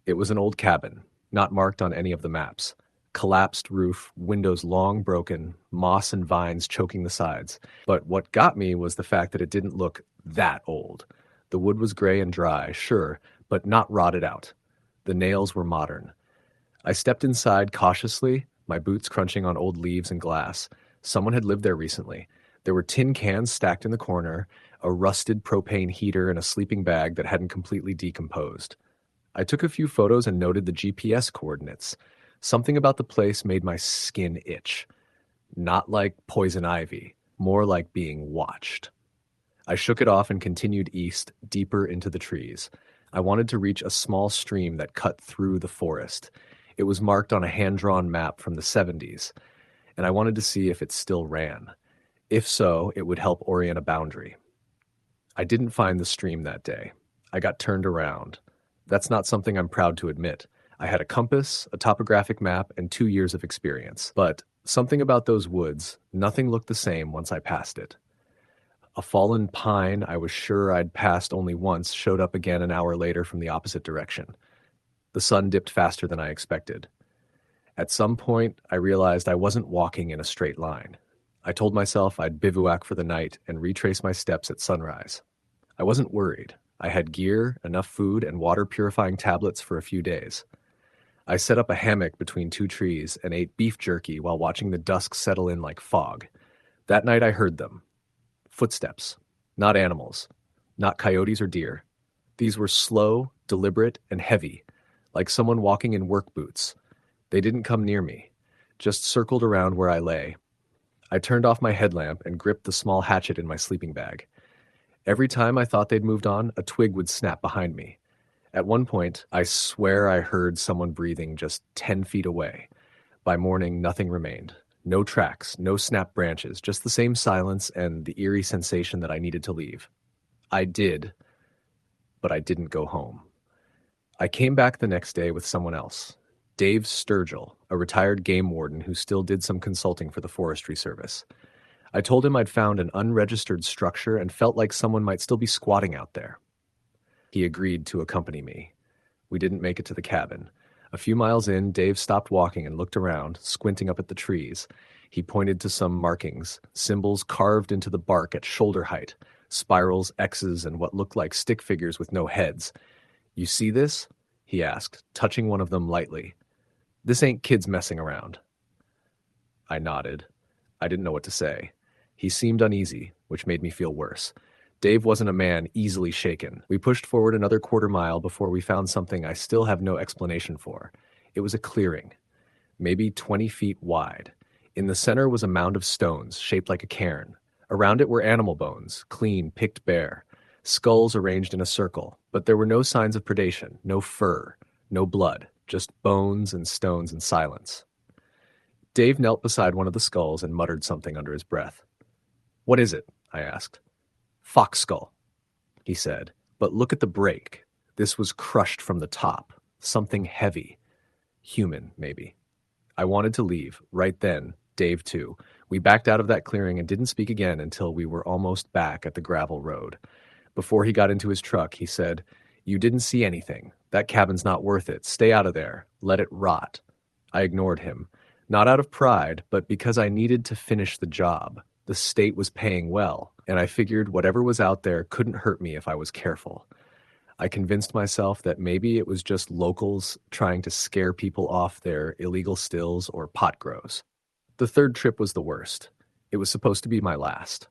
Speaker 1: It was an old cabin, not marked on any of the maps. Collapsed roof, windows long broken, moss and vines choking the sides. But what got me was the fact that it didn't look that old. The wood was gray and dry, sure, but not rotted out. The nails were modern. I stepped inside cautiously, my boots crunching on old leaves and glass. Someone had lived there recently. There were tin cans stacked in the corner, a rusted propane heater, and a sleeping bag that hadn't completely decomposed. I took a few photos and noted the GPS coordinates. Something about the place made my skin itch. Not like poison ivy, more like being watched. I shook it off and continued east, deeper into the trees. I wanted to reach a small stream that cut through the forest. It was marked on a hand-drawn map from the 70s, and I wanted to see if it still ran. If so, it would help orient a boundary. I didn't find the stream that day. I got turned around. That's not something I'm proud to admit. I had a compass, a topographic map, and 2 years of experience. But something about those woods, nothing looked the same once I passed it. A fallen pine I was sure I'd passed only once showed up again an hour later from the opposite direction. The sun dipped faster than I expected. At some point, I realized I wasn't walking in a straight line. I told myself I'd bivouac for the night and retrace my steps at sunrise. I wasn't worried. I had gear, enough food, and water-purifying tablets for a few days. I set up a hammock between two trees and ate beef jerky while watching the dusk settle in like fog. That night I heard them. Footsteps. Not animals. Not coyotes or deer. These were slow, deliberate, and heavy, like someone walking in work boots. They didn't come near me, just circled around where I lay. I turned off my headlamp and gripped the small hatchet in my sleeping bag. Every time I thought they'd moved on, a twig would snap behind me. At one point, I swear I heard someone breathing just 10 feet away. By morning, nothing remained. No tracks, no snapped branches, just the same silence and the eerie sensation that I needed to leave. I did, but I didn't go home. I came back the next day with someone else, Dave Sturgill, a retired game warden who still did some consulting for the Forestry Service. I told him I'd found an unregistered structure and felt like someone might still be squatting out there. He agreed to accompany me. We didn't make it to the cabin. A few miles in, Dave stopped walking and looked around, squinting up at the trees. He pointed to some markings, symbols carved into the bark at shoulder height, spirals, X's, and what looked like stick figures with no heads. "You see this?" he asked, touching one of them lightly. "This ain't kids messing around." I nodded. I didn't know what to say. He seemed uneasy, which made me feel worse. Dave wasn't a man easily shaken. We pushed forward another quarter mile before we found something I still have no explanation for. It was a clearing, maybe 20 feet wide. In the center was a mound of stones, shaped like a cairn. Around it were animal bones, clean, picked bare. Skulls arranged in a circle, but there were no signs of predation, no fur, no blood, just bones and stones and silence. Dave knelt beside one of the skulls and muttered something under his breath. "What is it?" I asked. "Fox skull," he said, But look at the break. This was crushed from the top. Something heavy. Human, maybe. I wanted to leave. Right then, Dave too. We backed out of that clearing and didn't speak again until we were almost back at the gravel road. Before he got into his truck, he said, "You didn't see anything. That cabin's not worth it. Stay out of there. Let it rot." I ignored him. Not out of pride, but because I needed to finish the job. The state was paying well, and I figured whatever was out there couldn't hurt me if I was careful. I convinced myself that maybe it was just locals trying to scare people off their illegal stills or pot grows. The third trip was the worst. It was supposed to be my last.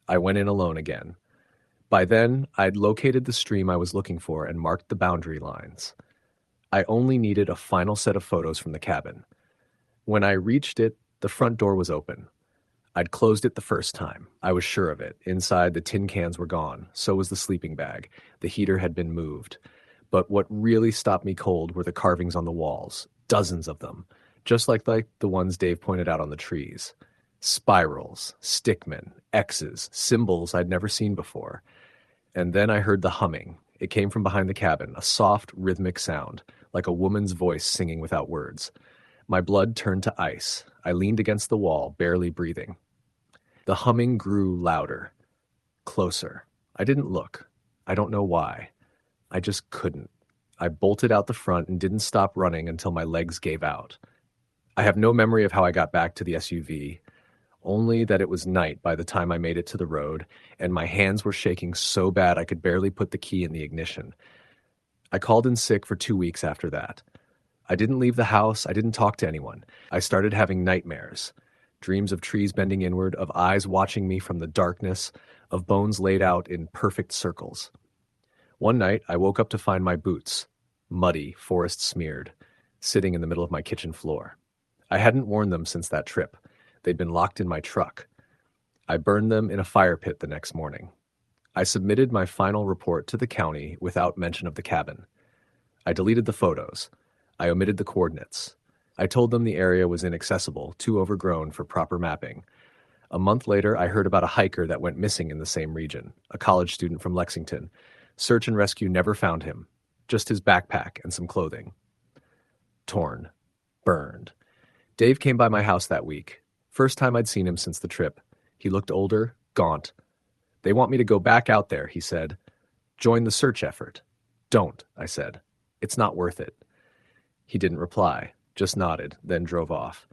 Speaker 1: I went in alone again. By then, I'd located the stream I was looking for and marked the boundary lines. I only needed a final set of photos from the cabin. When I reached it, the front door was open. I'd closed it the first time. I was sure of it. Inside, the tin cans were gone. So was the sleeping bag. The heater had been moved. But what really stopped me cold were the carvings on the walls. Dozens of them. Just like the ones Dave pointed out on the trees. Spirals, stickmen, X's, symbols I'd never seen before. And then I heard the humming. It came from behind the cabin, a soft, rhythmic sound, like a woman's voice singing without words. My blood turned to ice. I leaned against the wall, barely breathing. The humming grew louder, closer. I didn't look. I don't know why. I just couldn't. I bolted out the front and didn't stop running until my legs gave out. I have no memory of how I got back to the SUV, only that it was night by the time I made it to the road, and my hands were shaking so bad I could barely put the key in the ignition. I called in sick for 2 weeks after that. I didn't leave the house. I didn't talk to anyone. I started having nightmares. Dreams of trees bending inward, of eyes watching me from the darkness, of bones laid out in perfect circles. One night, I woke up to find my boots, muddy, forest-smeared, sitting in the middle of my kitchen floor. I hadn't worn them since that trip. They'd been locked in my truck. I burned them in a fire pit the next morning. I submitted my final report to the county without mention of the cabin. I deleted the photos. I omitted the coordinates. I told them the area was inaccessible, too overgrown for proper mapping. A month later, I heard about a hiker that went missing in the same region, a college student from Lexington. Search and rescue never found him, just his backpack and some clothing. Torn. Burned. Dave came by my house that week. First time I'd seen him since the trip. He looked older, gaunt. "They want me to go back out there," he said. "Join the search effort." "Don't," I said. "It's not worth it." He didn't reply, just nodded, then drove off.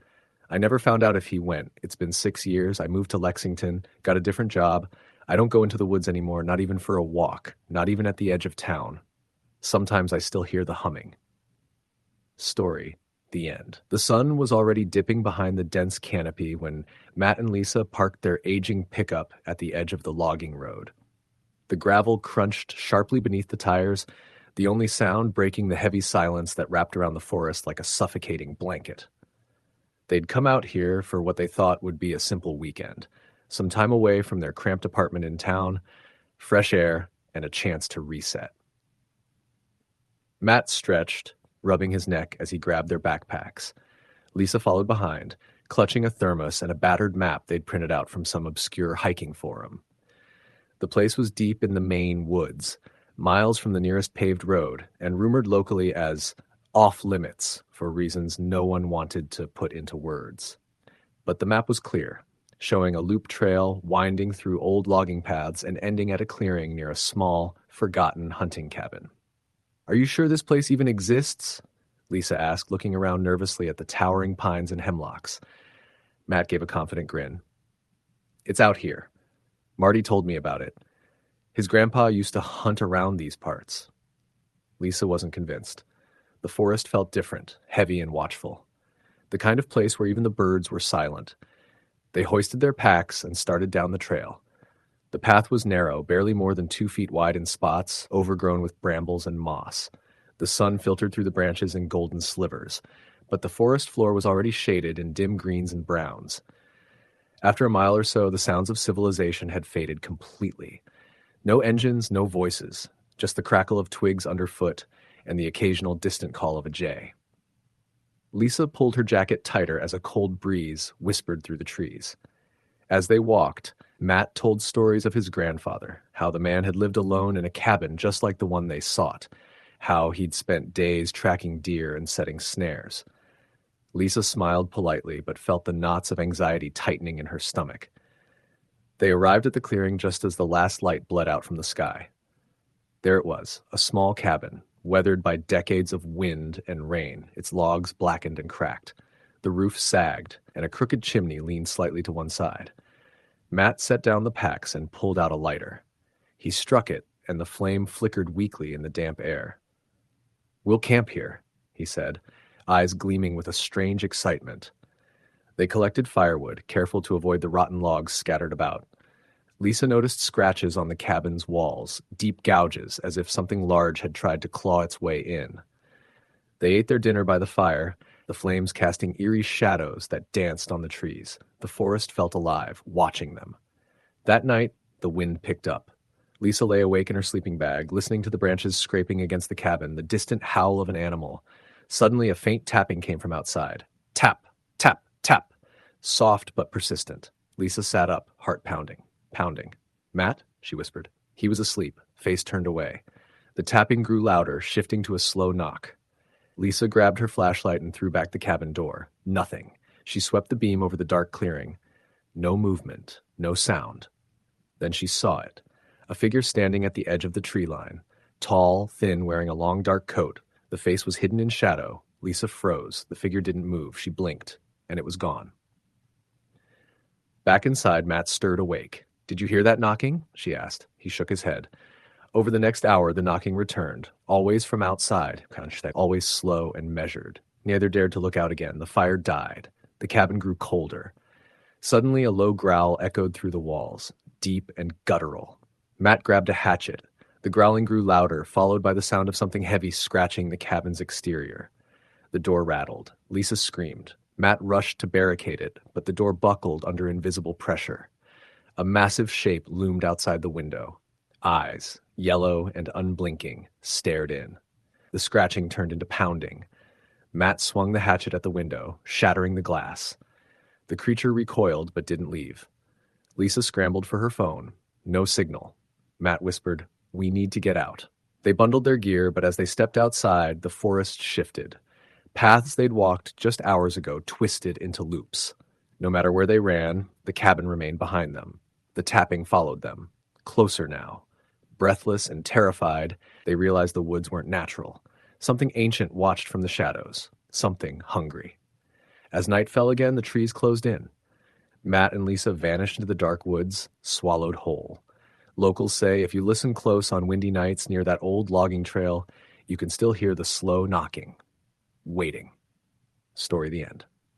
Speaker 1: I never found out if he went. It's been 6 years. I moved to Lexington, got a different job. I don't go into the woods anymore, not even for a walk, not even at the edge of town. Sometimes I still hear the humming. Story. The end. The sun was already dipping behind the dense canopy when Matt and Lisa parked their aging pickup at the edge of the logging road. The gravel crunched sharply beneath the tires, the only sound breaking the heavy silence that wrapped around the forest like a suffocating blanket. They'd come out here for what they thought would be a simple weekend, some time away from their cramped apartment in town, fresh air, and a chance to reset. Matt stretched, rubbing his neck as he grabbed their backpacks. Lisa followed behind, clutching a thermos and a battered map they'd printed out from some obscure hiking forum. The place was deep in the Maine woods, miles from the nearest paved road, and rumored locally as off-limits for reasons no one wanted to put into words. But the map was clear, showing a loop trail winding through old logging paths and ending at a clearing near a small, forgotten hunting cabin. "Are you sure this place even exists?" Lisa asked, looking around nervously at the towering pines and hemlocks. Matt gave a confident grin. "It's out here. Marty told me about it. His grandpa used to hunt around these parts." Lisa wasn't convinced. The forest felt different, heavy and watchful. The kind of place where even the birds were silent. They hoisted their packs and started down the trail. The path was narrow, barely more than 2 feet wide in spots, overgrown with brambles and moss. The sun filtered through the branches in golden slivers, but the forest floor was already shaded in dim greens and browns. After a mile or so, the sounds of civilization had faded completely. No engines, no voices, just the crackle of twigs underfoot and the occasional distant call of a jay. Lisa pulled her jacket tighter as a cold breeze whispered through the trees. As they walked, Matt told stories of his grandfather, how the man had lived alone in a cabin just like the one they sought, how he'd spent days tracking deer and setting snares. Lisa smiled politely, but felt the knots of anxiety tightening in her stomach. They arrived at the clearing just as the last light bled out from the sky. There it was, a small cabin, weathered by decades of wind and rain, its logs blackened and cracked. The roof sagged, and a crooked chimney leaned slightly to one side. Matt set down the packs and pulled out a lighter. He struck it, and the flame flickered weakly in the damp air. "We'll camp here," he said, eyes gleaming with a strange excitement. They collected firewood, careful to avoid the rotten logs scattered about. Lisa noticed scratches on the cabin's walls, deep gouges, as if something large had tried to claw its way in. They ate their dinner by the fire, the flames casting eerie shadows that danced on the trees. The forest felt alive, watching them. That night, the wind picked up. Lisa lay awake in her sleeping bag, listening to the branches scraping against the cabin, the distant howl of an animal. Suddenly, a faint tapping came from outside. Tap, tap, tap. Soft but persistent. Lisa sat up, heart pounding. Pounding. "Matt?" she whispered. He was asleep, face turned away. The tapping grew louder, shifting to a slow knock. Lisa grabbed her flashlight and threw back the cabin door. Nothing. She swept the beam over the dark clearing. No movement, no sound. Then she saw it. A figure standing at the edge of the tree line. Tall, thin, wearing a long dark coat. The face was hidden in shadow. Lisa froze. The figure didn't move. She blinked, and it was gone. Back inside, Matt stirred awake. "Did you hear that knocking?" she asked. He shook his head. Over the next hour, the knocking returned, always from outside, always slow and measured. Neither dared to look out again. The fire died. The cabin grew colder. Suddenly, a low growl echoed through the walls, deep and guttural. Matt grabbed a hatchet. The growling grew louder, followed by the sound of something heavy scratching the cabin's exterior. The door rattled. Lisa screamed. Matt rushed to barricade it, but the door buckled under invisible pressure. A massive shape loomed outside the window. Eyes, yellow and unblinking, stared in. The scratching turned into pounding. Matt swung the hatchet at the window, shattering the glass. The creature recoiled but didn't leave. Lisa scrambled for her phone. No signal. Matt whispered, "We need to get out." They bundled their gear, but as they stepped outside, the forest shifted. Paths they'd walked just hours ago twisted into loops. No matter where they ran, the cabin remained behind them. The tapping followed them. Closer now. Breathless and terrified, they realized the woods weren't natural. Something ancient watched from the shadows. Something hungry. As night fell again, the trees closed in. Matt and Lisa vanished into the dark woods, swallowed whole. Locals say if you listen close on windy nights near that old logging trail, you can still hear the slow knocking. Waiting. Story the end.